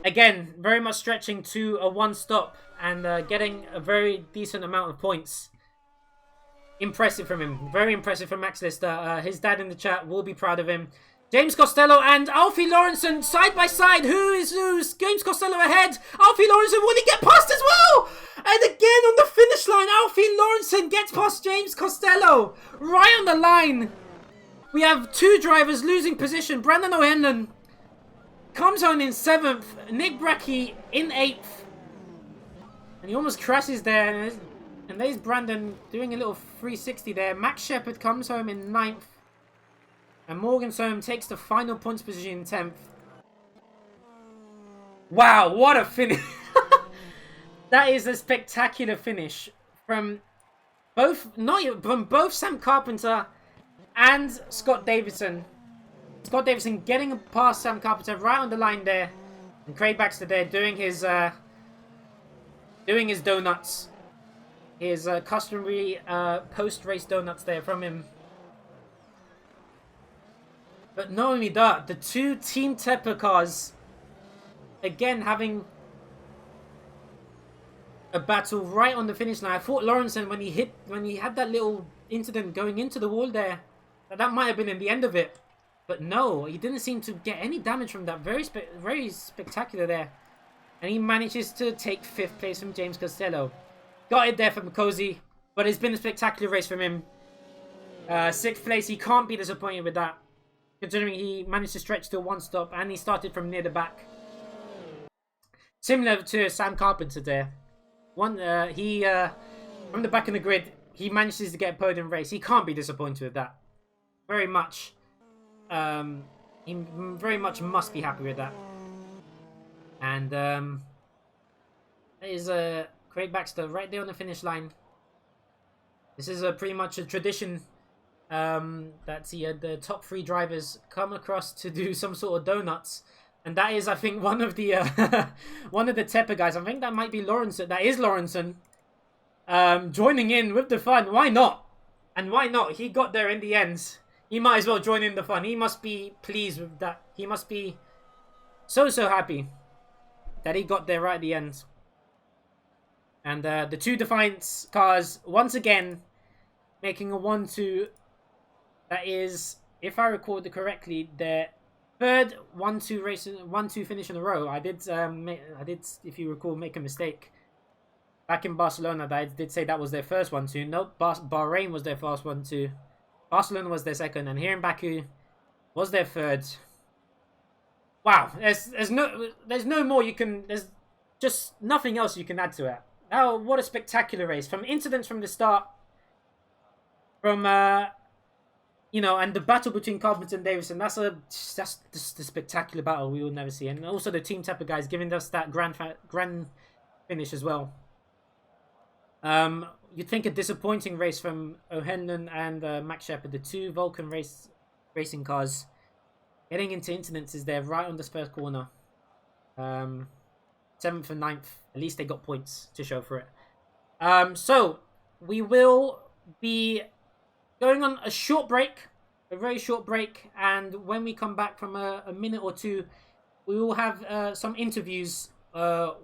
Again, very much stretching to a 1-stop and getting a very decent amount of points. Impressive from him. Very impressive from Max Lister. His dad in the chat will be proud of him. James Costello and Alfie Lawrenson side by side. Who's James Costello ahead? Alfie Lawrenson, will he get past as well? And again on the finish line, Alfie Lawrenson gets past James Costello. Right on the line. We have 2 drivers losing position. Brandon O'Hanlon comes on in 7th. Nick Brackey in 8th. And he almost crashes there. And there's Brandon doing a little 360 there. Max Shepard comes home in 9th. And Morgan Sohm takes the final points position in 10th. Wow, what a finish. That is a spectacular finish from both Sam Carpenter and Scott Davidson. Scott Davidson getting past Sam Carpenter right on the line there. And Craig Baxter there doing his donuts. His customary post-race donuts there from him. But not only that, the 2 Team Tepper cars again having a battle right on the finish line. I thought Lawrenson, when he had that little incident going into the wall there, that might have been in the end of it. But no, he didn't seem to get any damage from that. Very spectacular there. And he manages to take 5th place from James Costello. Got it there for Mikosi, but it's been a spectacular race from him. 6th place, he can't be disappointed with that, considering he managed to stretch to a 1-stop and he started from near the back. Similar to Sam Carpenter there. From the back of the grid, he manages to get a podium race. He can't be disappointed with that. Very much. He very much must be happy with that. And that is Craig Baxter right there on the finish line. This is pretty much a tradition that the top 3 drivers come across to do some sort of donuts, and that is, I think, one of the one of the Tepper guys. I think that might be Lawrenson. That is Lawrenson joining in with the fun. Why not? And why not? He got there in the end. He might as well join in the fun. He must be pleased with that. He must be so happy that he got there right at the end. And the 2 Defiance cars once again making a 1-2. That is, if I recall correctly, their 3rd 1-2 finish in a row. I did, if you recall, make a mistake back in Barcelona. I did say that was their first 1-2. Nope, Bahrain was their first 1-2. Barcelona was their 2nd, and here in Baku was their 3rd. Wow, there's no more you can. There's just nothing else you can add to it. Oh, what a spectacular race! From incidents from the start, from and the battle between Carpenter and Davison. That's just a spectacular battle we will never see. And also the Team Tepper guys giving us that grand finish as well. You'd think a disappointing race from O'Hanlon and Max Shepard, the 2 Vulcan racing cars, getting into incidences there right on this first corner. 7th and 9th. At least they got points to show for it. So we will be going on a short break, a very short break, and when we come back from a minute or 2, we will have some interviews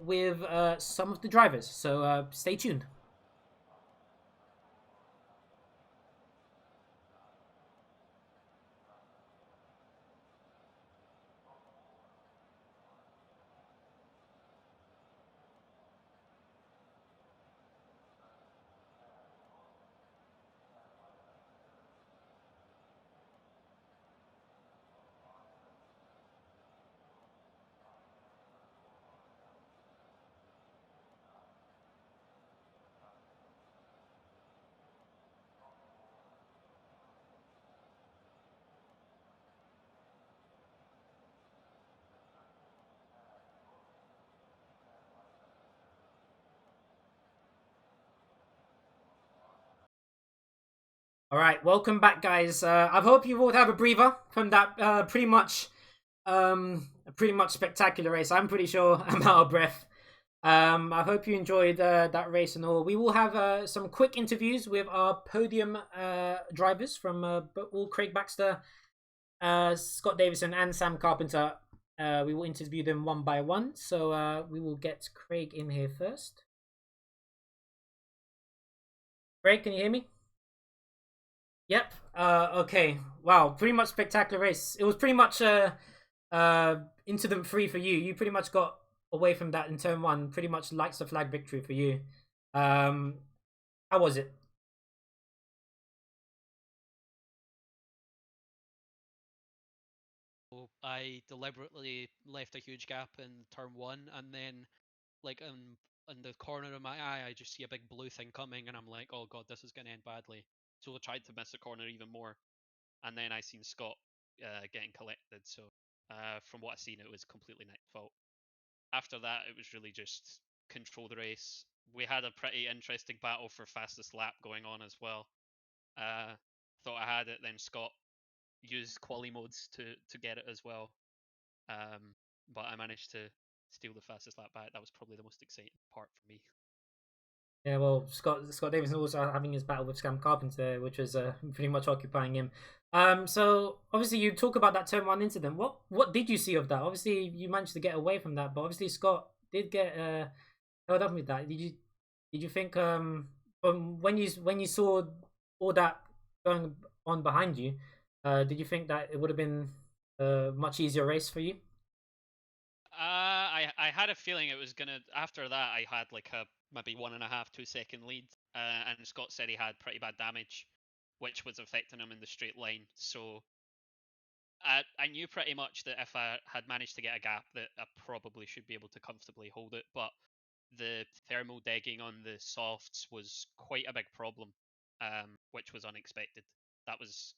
with some of the drivers. So stay tuned. All right, welcome back, guys. I hope you all have a breather from that pretty much spectacular race. I'm pretty sure I'm out of breath. I hope you enjoyed that race and all. We will have some quick interviews with our podium drivers from all Craig Baxter Scott Davison and Sam Carpenter. We will interview them one by one. So we will get Craig in here first. Craig, can you hear me? Yep. Okay. Wow. Pretty much spectacular race. It was pretty much incident free for you. You pretty much got away from that in turn one. Pretty much lights the flag victory for you. How was it? I deliberately left a huge gap in turn one, and then like in the corner of my eye, I just see a big blue thing coming, and I'm like, oh god, this is gonna end badly. So I tried to miss the corner even more, and then I seen Scott getting collected. So from what I seen, it was completely Nick's fault. After that, it was really just control the race. We had a pretty interesting battle for fastest lap going on as well. Thought I had it, then Scott used quali modes to get it as well. But I managed to steal the fastest lap back. That was probably the most exciting part for me. Yeah, well, Scott Davison also having his battle with Sam Carpenter, which was pretty much occupying him. So obviously you talk about that turn one incident. What did you see of that? Obviously you managed to get away from that, but obviously Scott did get held up with that. Did you think from when you saw all that going on behind you, did you think that it would have been a much easier race for you? I had a feeling it was gonna. After that, I had like a maybe 1.5 2 second lead, and Scott said he had pretty bad damage, which was affecting him in the straight line. So I knew pretty much that if I had managed to get a gap, that I probably should be able to comfortably hold it. But the thermal degging on the softs was quite a big problem, which was unexpected. That was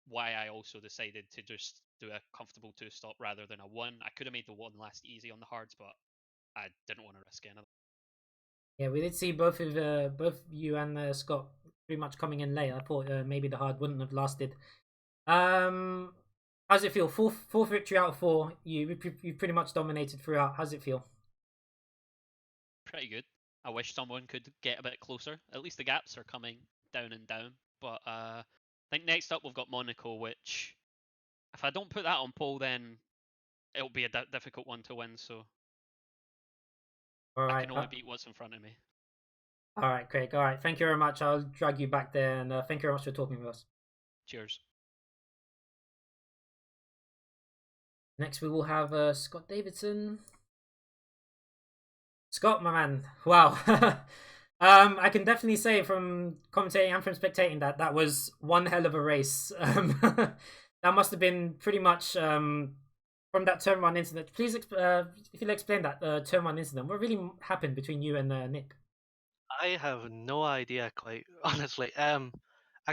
why I also decided to just do a comfortable two stop rather than a one. I could have made the one last easy on the hards, but I didn't want to risk anything. Yeah, we did see both you and Scott pretty much coming in late. I thought maybe the hard wouldn't have lasted. Um, how's it feel? Fourth victory out of four. You pretty much dominated throughout. How's it feel? Pretty good. I wish someone could get a bit closer. At least the gaps are coming down and down. But I think next up we've got Monaco, which if I don't put that on pole, then it'll be a difficult one to win. So All I right, can only beat what's in front of me. all right, Craig. All right, thank you very much. I'll drag you back there, and thank you very much for talking with us. Cheers. Next, we will have Scott Davidson. Scott, my man. Wow. I can definitely say from commentating and from spectating that that was one hell of a race. That must have been pretty much from that turn one incident. Please, if you'll explain that turn one incident, what really happened between you and Nick? I have no idea, quite honestly. I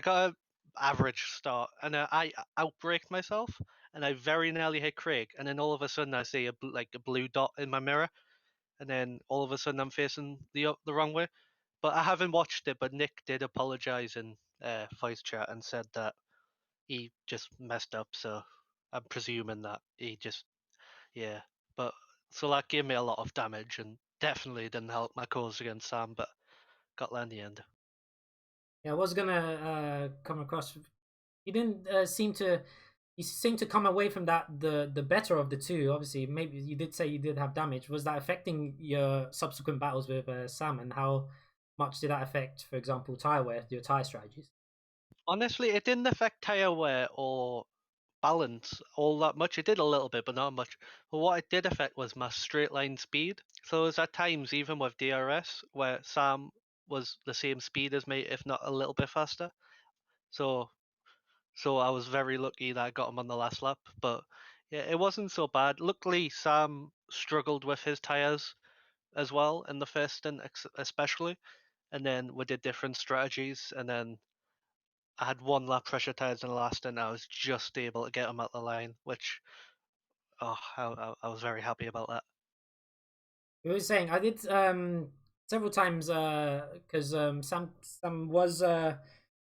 got an average start, and I outbraked myself, and I very nearly hit Craig, and then all of a sudden I see like a blue dot in my mirror, and then all of a sudden I'm facing the wrong way. But I haven't watched it. But Nick did apologize in voice chat and said that he just messed up. So I'm presuming that he just yeah. But so that gave me a lot of damage and definitely didn't help my cause against Sam, but got there in the end. Yeah, I was gonna come across. You didn't seem to. You seem to come away from that the better of the two. Obviously, maybe you did say you did have damage. Was that affecting your subsequent battles with Sam, and how much did that affect, for example, tire wear, your tire strategies? Honestly, it didn't affect tire wear or balance all that much. It did a little bit, but not much. But what it did affect was my straight line speed. So there's at times, even with DRS, where Sam was the same speed as me, if not a little bit faster. So so I was very lucky that I got him on the last lap. But yeah, it wasn't so bad. Luckily, Sam struggled with his tires as well in the first stint, especially. And then we did different strategies, and then I had one lap pressure tires in the last, and I was just able to get them at the line, which I was very happy about that. You were saying I did several times because Sam was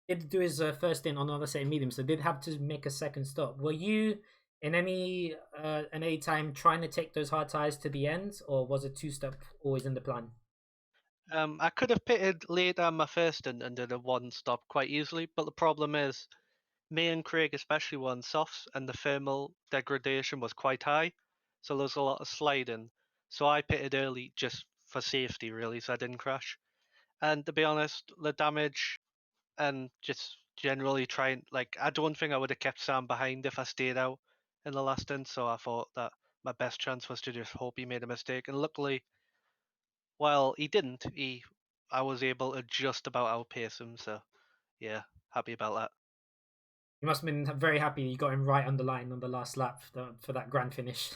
did do his first stint on another set of medium, so did have to make a second stop. Were you in any time trying to take those hard tires to the end, or was a two stop always in the plan? I could have pitted later on my first and did a one stop quite easily, but the problem is me and Craig especially were on softs, and the thermal degradation was quite high, so there was a lot of sliding. So I pitted early just for safety, really, so I didn't crash. And to be honest, the damage and just generally trying, like, I don't think I would have kept Sam behind if I stayed out in the last end, so I thought that my best chance was to just hope he made a mistake. And luckily, while he didn't, I was able to just about outpace him, so yeah, happy about that. You must have been very happy you got him right on the line on the last lap for that grand finish.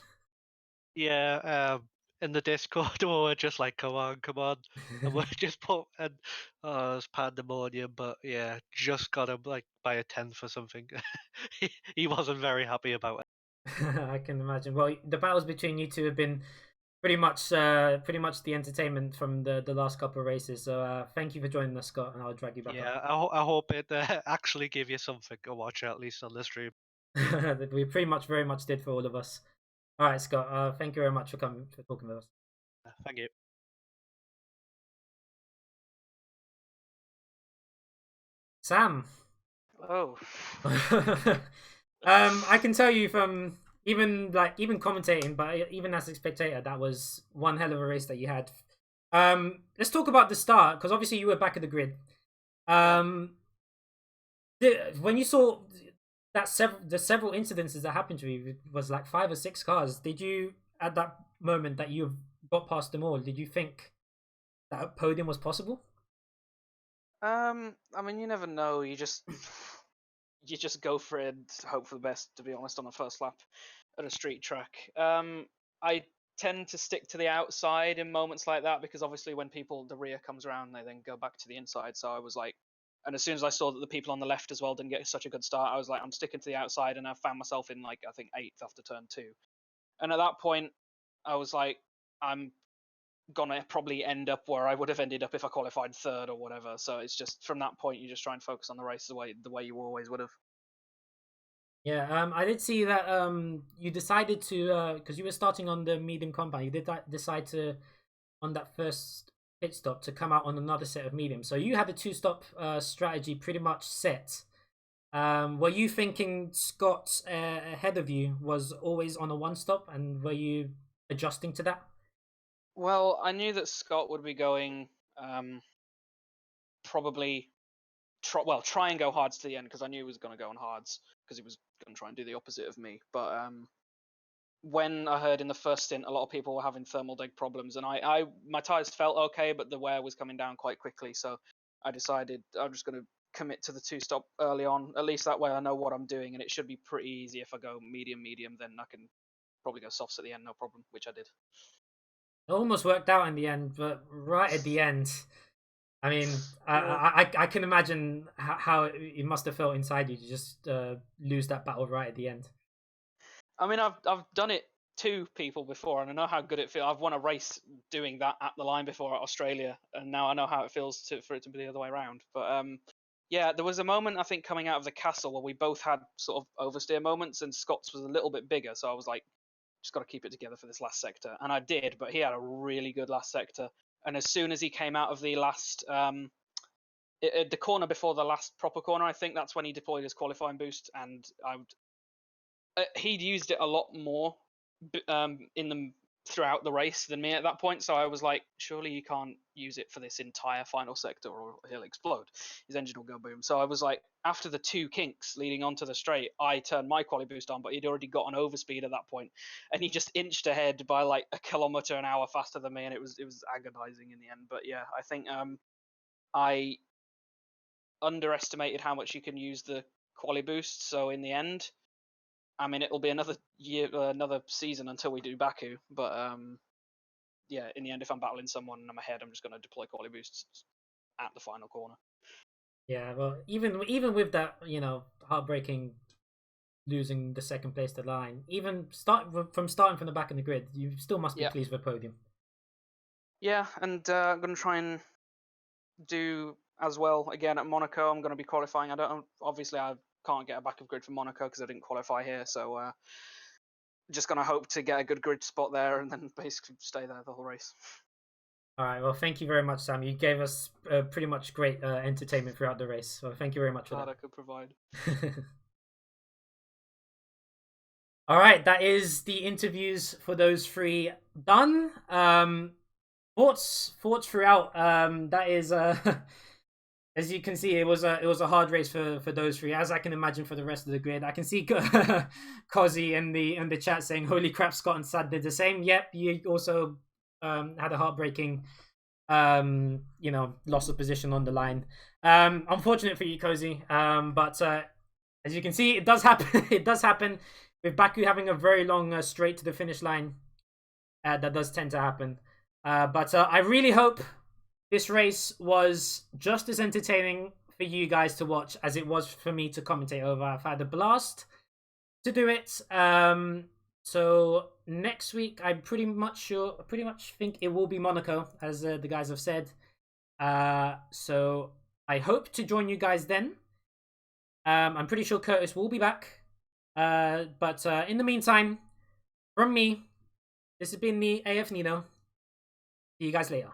Yeah, in the Discord, we were just like, come on, and we just put, and it was pandemonium, but yeah, just got him like by a tenth or something. he wasn't very happy about it. I can imagine. Well, the battles between you two have been pretty much the entertainment from the last couple of races. So thank you for joining us, Scott, and I'll drag you back Yeah, I hope it actually gave you something to watch, at least on the stream. up. We pretty much very much did for all of us. All right, Scott. Thank you very much for talking with us. Thank you. Sam. Oh. I can tell you from even commentating, but even as a spectator, that was one hell of a race that you had. Let's talk about the start, because obviously you were back of the grid. When you saw that the several incidences that happened to you, it was like 5 or 6 cars. Did you, at that moment that you got past them all, did you think that a podium was possible? I mean, you never know. You just go for it and hope for the best, to be honest, on the first lap at a street track. I tend to stick to the outside in moments like that, because obviously when the rear comes around, they then go back to the inside. So I was like, and as soon as I saw that the people on the left as well didn't get such a good start, I was like, I'm sticking to the outside, and I found myself in, like, I think 8th after turn 2. And at that point, I was like, I'm gonna probably end up where I would have ended up if I qualified 3rd or whatever. So it's just, from that point, you just try and focus on the race the way you always would have. Yeah, I did see that you decided to, because you were starting on the medium compound, you did decide to, on that first pit stop, to come out on another set of medium. So you had the 2-stop strategy pretty much set. Were you thinking Scott ahead of you was always on a 1-stop, and were you adjusting to that? Well, I knew that Scott would be going probably try and go hards to the end, because I knew he was going to go on hards, because he was going to try and do the opposite of me. But when I heard in the first stint a lot of people were having thermal deg problems, and my tires felt okay, but the wear was coming down quite quickly, so I decided I'm just going to commit to the 2-stop early on. At least that way I know what I'm doing, and it should be pretty easy. If I go medium, then I can probably go softs at the end, no problem, which I did. It almost worked out in the end, but right at the end, I mean, I can imagine how it must have felt inside you to just lose that battle right at the end. I mean, I've done it to people before, and I know how good it feels. I've won a race doing that at the line before at Australia, and now I know how it feels for it to be the other way around. But yeah, there was a moment, I think, coming out of the castle where we both had sort of oversteer moments, and Scott's was a little bit bigger, so I was like, just got to keep it together for this last sector, and I did. But he had a really good last sector, and as soon as he came out of the last the corner before the last proper corner, I think that's when he deployed his qualifying boost, and he'd used it a lot more throughout the race than me at that point. So I was like, surely you can't use it for this entire final sector, or he'll explode. His engine will go boom. So I was like, after the 2 kinks leading onto the straight, I turned my quali boost on, but he'd already got an overspeed at that point, and he just inched ahead by like 1 kilometer an hour faster than me, and it was agonizing in the end. But yeah, I think I underestimated how much you can use the quali boost. So in the end, I mean, it'll be another year, another season until we do Baku. But yeah, in the end, if I'm battling someone and I'm ahead, I'm just going to deploy quality boosts at the final corner. Yeah, well, even with that, heartbreaking losing the 2nd place to the line, even starting from the back of the grid, you still must be pleased with podium. Yeah, and I'm going to try and do as well again at Monaco. I'm going to be qualifying. Obviously I can't get a back of grid for Monaco because I didn't qualify here, so just going to hope to get a good grid spot there and then basically stay there the whole race. All right, well, thank you very much, Sam. You gave us pretty much great entertainment throughout the race, so thank you very much for that. I could provide. All right, that is the interviews for those three done. Thoughts throughout. That is as you can see, it was a hard race for those three, as I can imagine for the rest of the grid. I can see Cozzy in the chat saying, "Holy crap, Scott and Sad did the same." Yep, you also had a heartbreaking loss of position on the line. Unfortunate for you, Cozzy. But as you can see, it does happen. It does happen with Baku having a very long straight to the finish line. That does tend to happen. But I really hope this race was just as entertaining for you guys to watch as it was for me to commentate over. I've had a blast to do it. So next week, I'm pretty much think it will be Monaco, as the guys have said. So I hope to join you guys then. I'm pretty sure Curtis will be back. But in the meantime, from me, this has been the AF Nino. See you guys later.